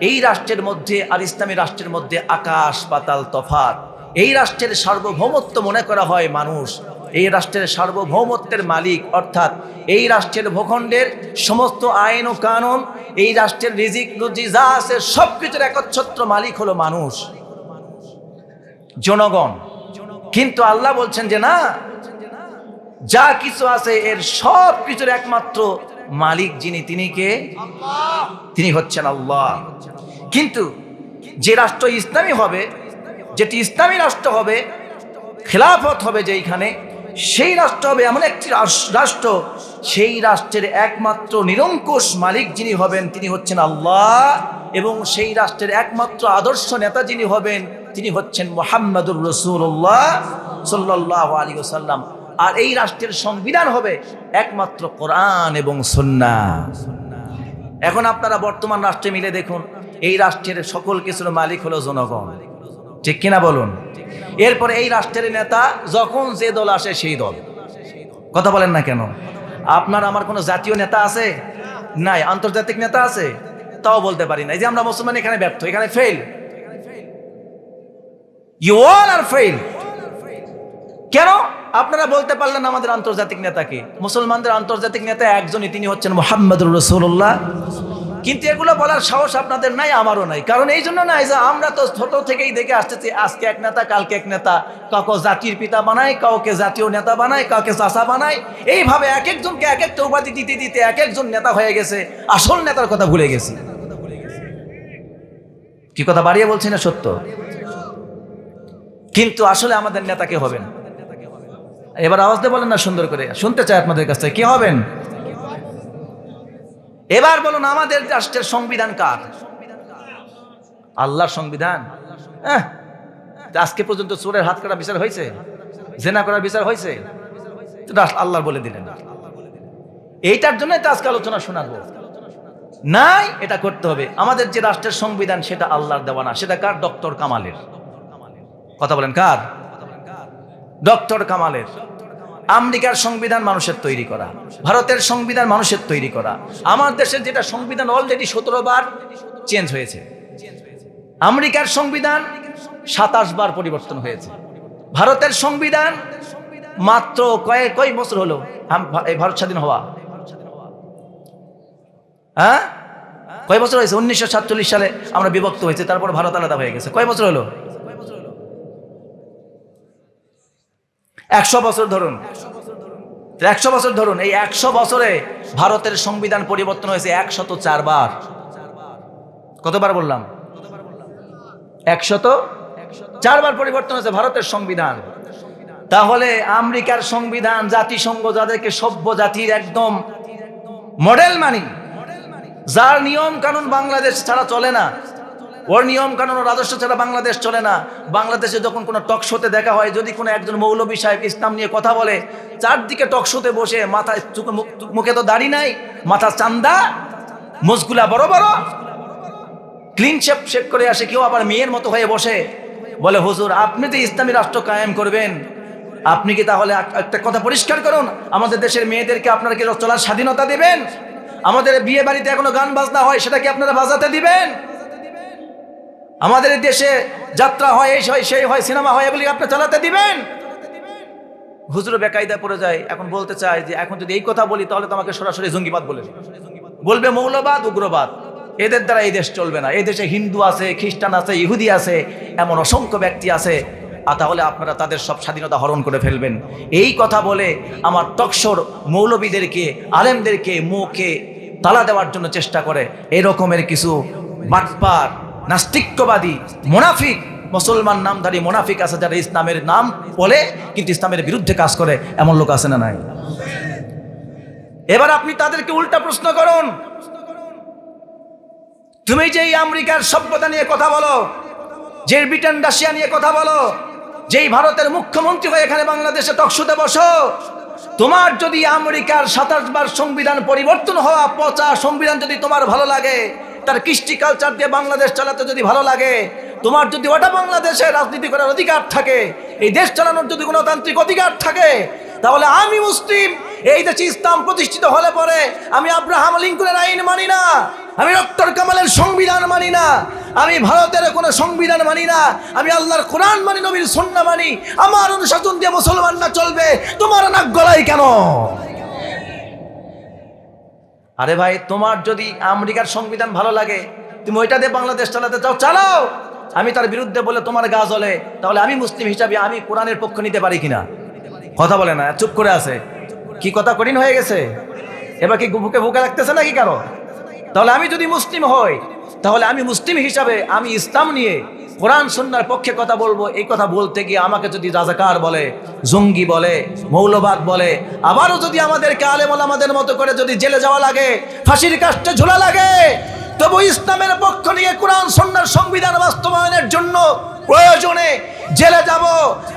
এই রাষ্ট্রের মধ্যে আর ইসলামী রাষ্ট্রের মধ্যে আকাশ পাতাল তফাৎ। এই রাষ্ট্রের সার্বভৌমত্ব মনে করা হয় মানুষ, এই রাষ্ট্রের সার্বভৌমত্বের মালিক, অর্থাৎ এই রাষ্ট্রের ভূখণ্ডের সমস্ত আইন ও কানুন, এই রাষ্ট্রের রিজিক রুজি যা আছে সবকিছুর একচ্ছত্র মালিক হলো মানুষ, জনগণ। কিন্তু আল্লাহ বলছেন যে না, যা কিছু আছে এর সব কিছুর একমাত্র মালিক যিনি, তিনি কে? তিনি হচ্ছেন আল্লাহ। কিন্তু যে রাষ্ট্র ইসলামী হবে, যেটি ইসলামী রাষ্ট্র হবে, খেলাফত হবে যেইখানে, সেই রাষ্ট্র হবে এমন একটি রাষ্ট্র, সেই রাষ্ট্রের একমাত্র নিরঙ্কুশ মালিক যিনি হবেন তিনি হচ্ছেন আল্লাহ, এবং সেই রাষ্ট্রের একমাত্র আদর্শ নেতা যিনি হবেন তিনি হচ্ছেন মুহাম্মাদুর রাসূলুল্লাহ সাল্লাল্লাহু আলাইহি ওয়াসাল্লাম। আর এই রাষ্ট্রের সংবিধান হবে একমাত্র কোরআন এবং সুন্নাহ। এখন আপনারা বর্তমান রাষ্ট্রে মিলে দেখুন, এই রাষ্ট্রের সকল কিছুর মালিক হলো জনগণ, ঠিক কিনা বলুন? এরপরে এই রাষ্ট্রের নেতা যখন যে দল আসে সেই দল। কথা বলেন না কেন? আপনার আমার কোনো জাতীয় নেতা আছে? নাই। আন্তর্জাতিক নেতা আছে? তাও বলতে পারি না। এই যে আমরা মুসলমান এখানে ব্যর্থ, এখানে fail. You all are fail. কেন? আপনারা বলতে পারলেন আমাদের আন্তর্জাতিক নেতাকে। মুসলমানদের আন্তর্জাতিক নেতা একজনই, তিনি হচ্ছেন মুহাম্মাদুর রাসূলুল্লাহ। কিন্তু এগুলো বলার সাহস আপনাদের নাই, আমারও নাই। কারণ এই জন্য নাই যে আমরা তো ছোট থেকেই দেখে আসতেছি, আজকে এক নেতা কালকে এক নেতা, কাউকে জাতির পিতা বানায়, কাউকে জাতীয় নেতা বানায়, কাউকে চাচা বানায়। এইভাবে এক একজনকে এক একটা উপাধি দিতে দিতে এক একজন নেতা হয়ে গেছে, আসল নেতার কথা ভুলে গেছে। কি কথা বাড়িয়ে বলছি না? সত্য। কিন্তু আসলে আমাদের নেতাকে হবেন, এবার আওয়াজ দিয়ে বলেন না, সুন্দর করে শুনতে চাই আপনাদের কাছ থেকে, কে হবেন? এবার বলুন, আমাদের রাষ্ট্রের সংবিধান কার? আল্লাহর সংবিধান। আজকে পর্যন্ত চোরের হাত কাটা বিচার হয়েছে? জেনা করার বিচার হয়েছে? আল্লাহ বলে দিলেন। এইটার জন্য তো আজকে আলোচনা শোনাবো। নাই, এটা করতে হবে। আমাদের যে রাষ্ট্রের সংবিধান সেটা আল্লাহর দেওয়া না, সেটা কার? ডক্টর কামালের। কথা বলেন, কার? ডক্টর কামালের। আমেরিকার সংবিধান মানুষের তৈরি করা, ভারতের সংবিধান মানুষের তৈরি করা। আমার দেশের যেটা সংবিধান অলরেডি 17 বার চেঞ্জ হয়েছে। আমেরিকার সংবিধান 27 বার পরিবর্তন হয়েছে। ভারতের সংবিধান মাত্র কয় বছর হলো এই ভারত স্বাধীন হওয়া? হ্যাঁ, কয় বছর হয়েছে? 1947 সালে আমরা বিভক্ত হয়েছে, তারপর ভারত আলাদা হয়ে গেছে। কয় বছর হলো? 100 বছর ধরুন। 100 বছর ধরুন। এই 100 বছরে ভারতের সংবিধান পরিবর্তন হয়েছে 104 বার। কতবার বললাম? 104 বার পরিবর্তন হয়েছে ভারতের সংবিধান। তাহলে আমেরিকার সংবিধান, জাতিসংঘ যাদেরকে সভ্য জাতির একদম মডেল মানি, যার নিয়ম কানুন বাংলাদেশ ছাড়া চলে না, ওর নিয়ম কানুন ও রাজস্ব ছাড়া বাংলাদেশ চলে না। বাংলাদেশে যখন কোনো টক শোতে দেখা হয়, যদি কোনো একজন মৌলবী সাহেব ইসলাম নিয়ে কথা বলে, চারদিকে টক শোতে বসে মাথায় মুখে তো দাড়ি নাই, মাথা চান্দা, মুখগুলা বড় বড়, ক্লিন শেপ করে আসে। কেউ আবার মেয়ের মতো হয়ে বসে বলে, হুজুর আপনি তো ইসলামী রাষ্ট্র কায়েম করবেন, আপনি কি তাহলে একটা কথা পরিষ্কার করুন, আমাদের দেশের মেয়েদেরকে আপনারা কি চলার স্বাধীনতা দিবেন? আমাদের বিয়ে বাড়িতে এখনো গান বাজনা হয়, সেটা কি আপনারা বাজাতে দিবেন? আমাদের দেশে যাত্রা হয়, এই হয় সেই হয়, সিনেমা হয়, এগুলি আপনি চালাতে দিবেন? হুজুর বেকায়দা পড়ে যায়। এখন বলতে চায় যে এখন যদি এই কথা বলি তাহলে তো আমাকে সরাসরি জঙ্গিবাদ বলবে, মৌলবাদ, উগ্রবাদ। এদের দ্বারা এই দেশ চলবে না। এই দেশে হিন্দু আছে, খ্রিস্টান আছে, ইহুদি আছে, এমন অসংখ্য ব্যক্তি আছে, আর তাহলে আপনারা তাদের সব স্বাধীনতা হরণ করে ফেলবেন। এই কথা বলে আমার টকশোর মৌলবীদেরকে, আলেমদেরকে মুখে তালা দেওয়ার জন্য চেষ্টা করে এই রকমের কিছু বাটপার, নাস্তিক্যবাদী, মুনাফিক, মুসলমান নামধারী মুনাফিক আছে, যারা ইসলামের নাম বলে কিন্তু ইসলামের বিরুদ্ধে কাজ করে। এমন লোক আছে না নাই? এবার আপনি তাদেরকে উল্টা প্রশ্ন করুন, তুমি যেই আমেরিকার সভ্যতা নিয়ে কথা বলো, যে ব্রিটেন রাশিয়া নিয়ে কথা বলো, যেই ভারতের মুখ্যমন্ত্রী হয়ে এখানে বাংলাদেশে টকশোতে বসো, তোমার যদি আমেরিকার 27 বার সংবিধান পরিবর্তন হওয়া পচা সংবিধান যদি তোমার ভালো লাগে, তার কৃষ্টি কালচার দিয়ে বাংলাদেশ চালাতে যদি ভালো লাগে, তোমার যদি ওটা বাংলাদেশে রাজনীতি করার অধিকার থাকে, এই দেশ চালানোর যদি গণতান্ত্রিক অধিকার থাকে, তাহলে আমি মুসলিম, এই দেশে ইসলাম প্রতিষ্ঠিত হলে পরে আমি আব্রাহাম লিঙ্কনের আইন মানি না, আমি ডক্টর কামালের সংবিধান মানি না, আমি ভারতের কোনো সংবিধান মানি না, আমি আল্লাহর কোরআন মানি, নবীর সুন্নাহ মানি। আমার অনুশাসন দিয়ে মুসলমানরা চলবে, তোমার নাক গলায় কেন? আরে ভাই, তোমার যদি আমেরিকার সংবিধান ভালো লাগে, তুমি ওইটা দিয়ে বাংলাদেশ চালাতে চাও, চালাও। আমি তার বিরুদ্ধে বলে তোমার গা জ্বলে, তাহলে আমি মুসলিম হিসাবে আমি কোরআনের পক্ষ নিতে পারি কিনা? কথা বলে না, চুপ করে আছে। কি কথা কঠিন হয়ে গেছে? এবার কি বুকে বুকে লাগতেছে নাকি কারো? তাহলে আমি যদি মুসলিম হই, তাহলে আমি মুসলিম হিসাবে আমি ইসলাম নিয়ে কোরআন সুন্নাহর পক্ষে কথা বলবো, এই কথা বলতে গিয়ে আমাকে যদি রাজাকার বলে, জঙ্গি বলে, মৌলবাদ বলে, আবারও যদি আমাদেরকে আলেম ওলামাদের মতো করে যদি জেলে যাওয়া লাগে, ফাঁসির কাস্টে ঝোলা লাগে, তবু ইসলামের পক্ষ নিয়ে কোরআন সুন্নাহর সংবিধান বাস্তবায়নের জন্য প্রয়োজনে জেলে যাব,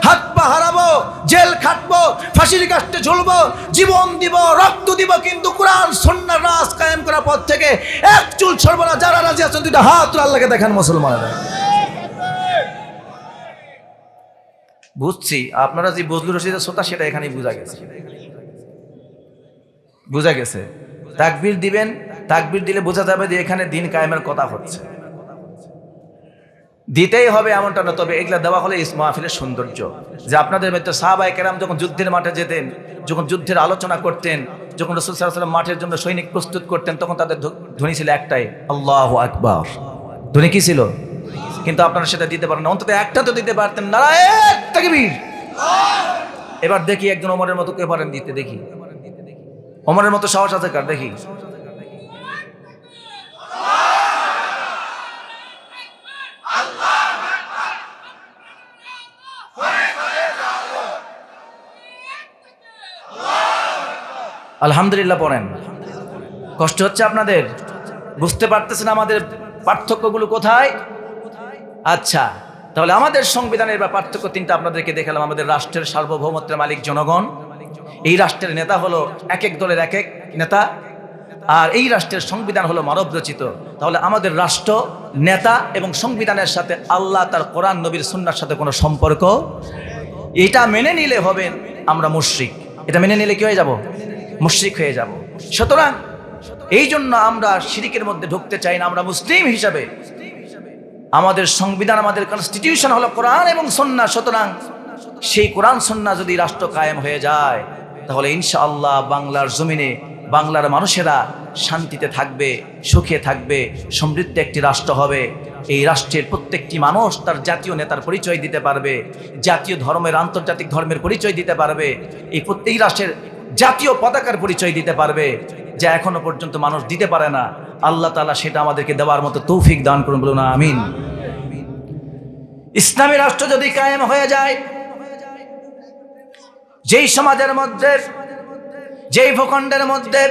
হাত পা হারাবো, জেল খাটবো, ফাঁসির কাস্টে ঝুলবো, জীবন দিব, রক্ত দিব, কিন্তু কোরআন সুন্নাহর রাজ কায়েম করার পর থেকে এক চুল ছড়ব না। যারা রাজি আছেন দুইটা হাত আল্লাহকে দেখান মুসলমানেরা। বুঝছি আপনারা যে বজলুর রশিদের শ্রোতা সেটা এখানেই বোঝা গেছে। তাকবীর দিবেন, তাকবীর দিলে বোঝা যাবে যে এখানে দিন কায়েমের কথা হচ্ছে। দিতেই হবে এমনটা না, তবে এগুলা দেওয়া হলে ইস মাহফিলের সৌন্দর্য। যে আপনাদের মধ্যে সাহাবায়ে কেরাম যখন যুদ্ধের মাঠে যেতেন, যখন যুদ্ধের আলোচনা করতেন, যখন রাসূল সাল্লাল্লাহু আলাইহি ওয়াসাল্লাম মাঠের জন্য সৈনিক প্রস্তুত করতেন, তখন তাদের ধ্বনি ছিল একটাই, আল্লাহু আকবার। ধ্বনি কি ছিল? কিন্তু আপনারা সেটা দিতে পারেন না, অন্তত একটা তো দিতে পারতেন, নারায়ে তাকবীর। এবার দেখি একজন ওমরের মতো কে পারেন দিতে, দেখি ওমরের মতো সাহস আছে কার, দেখি। আলহামদুলিল্লাহ পড়েন। কষ্ট হচ্ছে আপনাদের? বুঝতে পারতেছেন আমাদের পার্থক্যগুলো কোথায়? আচ্ছা, তাহলে আমাদের সংবিধানের বা পার্থক্য তিনটা আপনাদেরকে দেখালাম। আমাদের রাষ্ট্রের সার্বভৌমত্বের মালিক জনগণ। এই রাষ্ট্রের নেতা হলো এক এক দলের এক এক নেতা, আর এই রাষ্ট্রের সংবিধান হলো মানব রচিত। তাহলে আমাদের রাষ্ট্র, নেতা এবং সংবিধানের সাথে আল্লাহ তার কোরআন নবীর সুন্নাহর সাথে কোনো সম্পর্ক, এটা মেনে নিলে হবেন আমরা মুশরিক। এটা মেনে নিলে কি হয়ে যাব? মুশরিক হয়ে যাব। সুতরাং এই জন্য আমরা শিরকের মধ্যে ঢুকতে চাই না। আমরা মুসলিম হিসাবে আমাদের সংবিধান, আমাদের কনস্টিটিউশন হলো কোরআন এবং সুন্নাহ। সুতরাং সেই কোরআন সুন্নাহ যদি রাষ্ট্র কায়েম হয়ে যায়, তাহলে ইনশাআল্লাহ বাংলার জমিনে বাংলার মানুষেরা শান্তিতে থাকবে, সুখে থাকবে, সমৃদ্ধ একটি রাষ্ট্র হবে। এই রাষ্ট্রের প্রত্যেকটি মানুষ তার জাতীয় নেতার পরিচয় দিতে পারবে, জাতীয় ধর্মের, আন্তর্জাতিক ধর্মের পরিচয় দিতে পারবে, এই প্রত্যেক রাষ্ট্রের জাতীয় পতাকার পরিচয় দিতে পারবে, যা এখনো পর্যন্ত মানুষ দিতে পারে না। আল্লাহ তাআলা সেটা আমাদেরকে দেওয়ার মতো তৌফিক দান করুন, বলুন আমিন। ইসলামী রাষ্ট্র যদি কায়েম হয়ে যায়, যেই সমাজের মধ্যে, যেই ভূখণ্ডের মধ্যে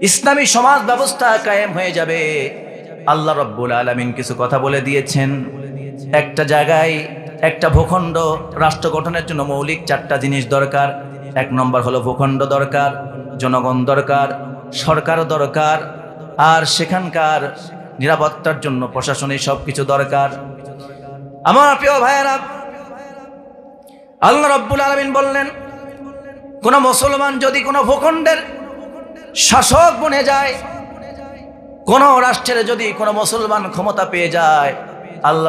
ইসলামী সমাজ ব্যবস্থা কায়েম হয়ে যাবে, আল্লাহ রাব্বুল আলামিন কিছু কথা বলে দিয়েছেন। একটা জায়গায়, একটা ভূখণ্ড রাষ্ট্র গঠনের জন্য মৌলিক চারটা জিনিস দরকার। এক নম্বর হলো ভূখণ্ড দরকার, জনগণ দরকার, সরকার দরকার, আর সেখানকার নিরাপত্তার জন্য প্রশাসনিক সবকিছু দরকার। আমার প্রিয় ভাইয়েরা, আল্লাহ রাব্বুল আলামিন বললেন, কোন মুসলমান যদি কোনো ভূখণ্ডের শাসক বনে যায়, কোন রাষ্ট্রের যদি কোনো মুসলমান ক্ষমতা পেয়ে যায়, আল্লাহ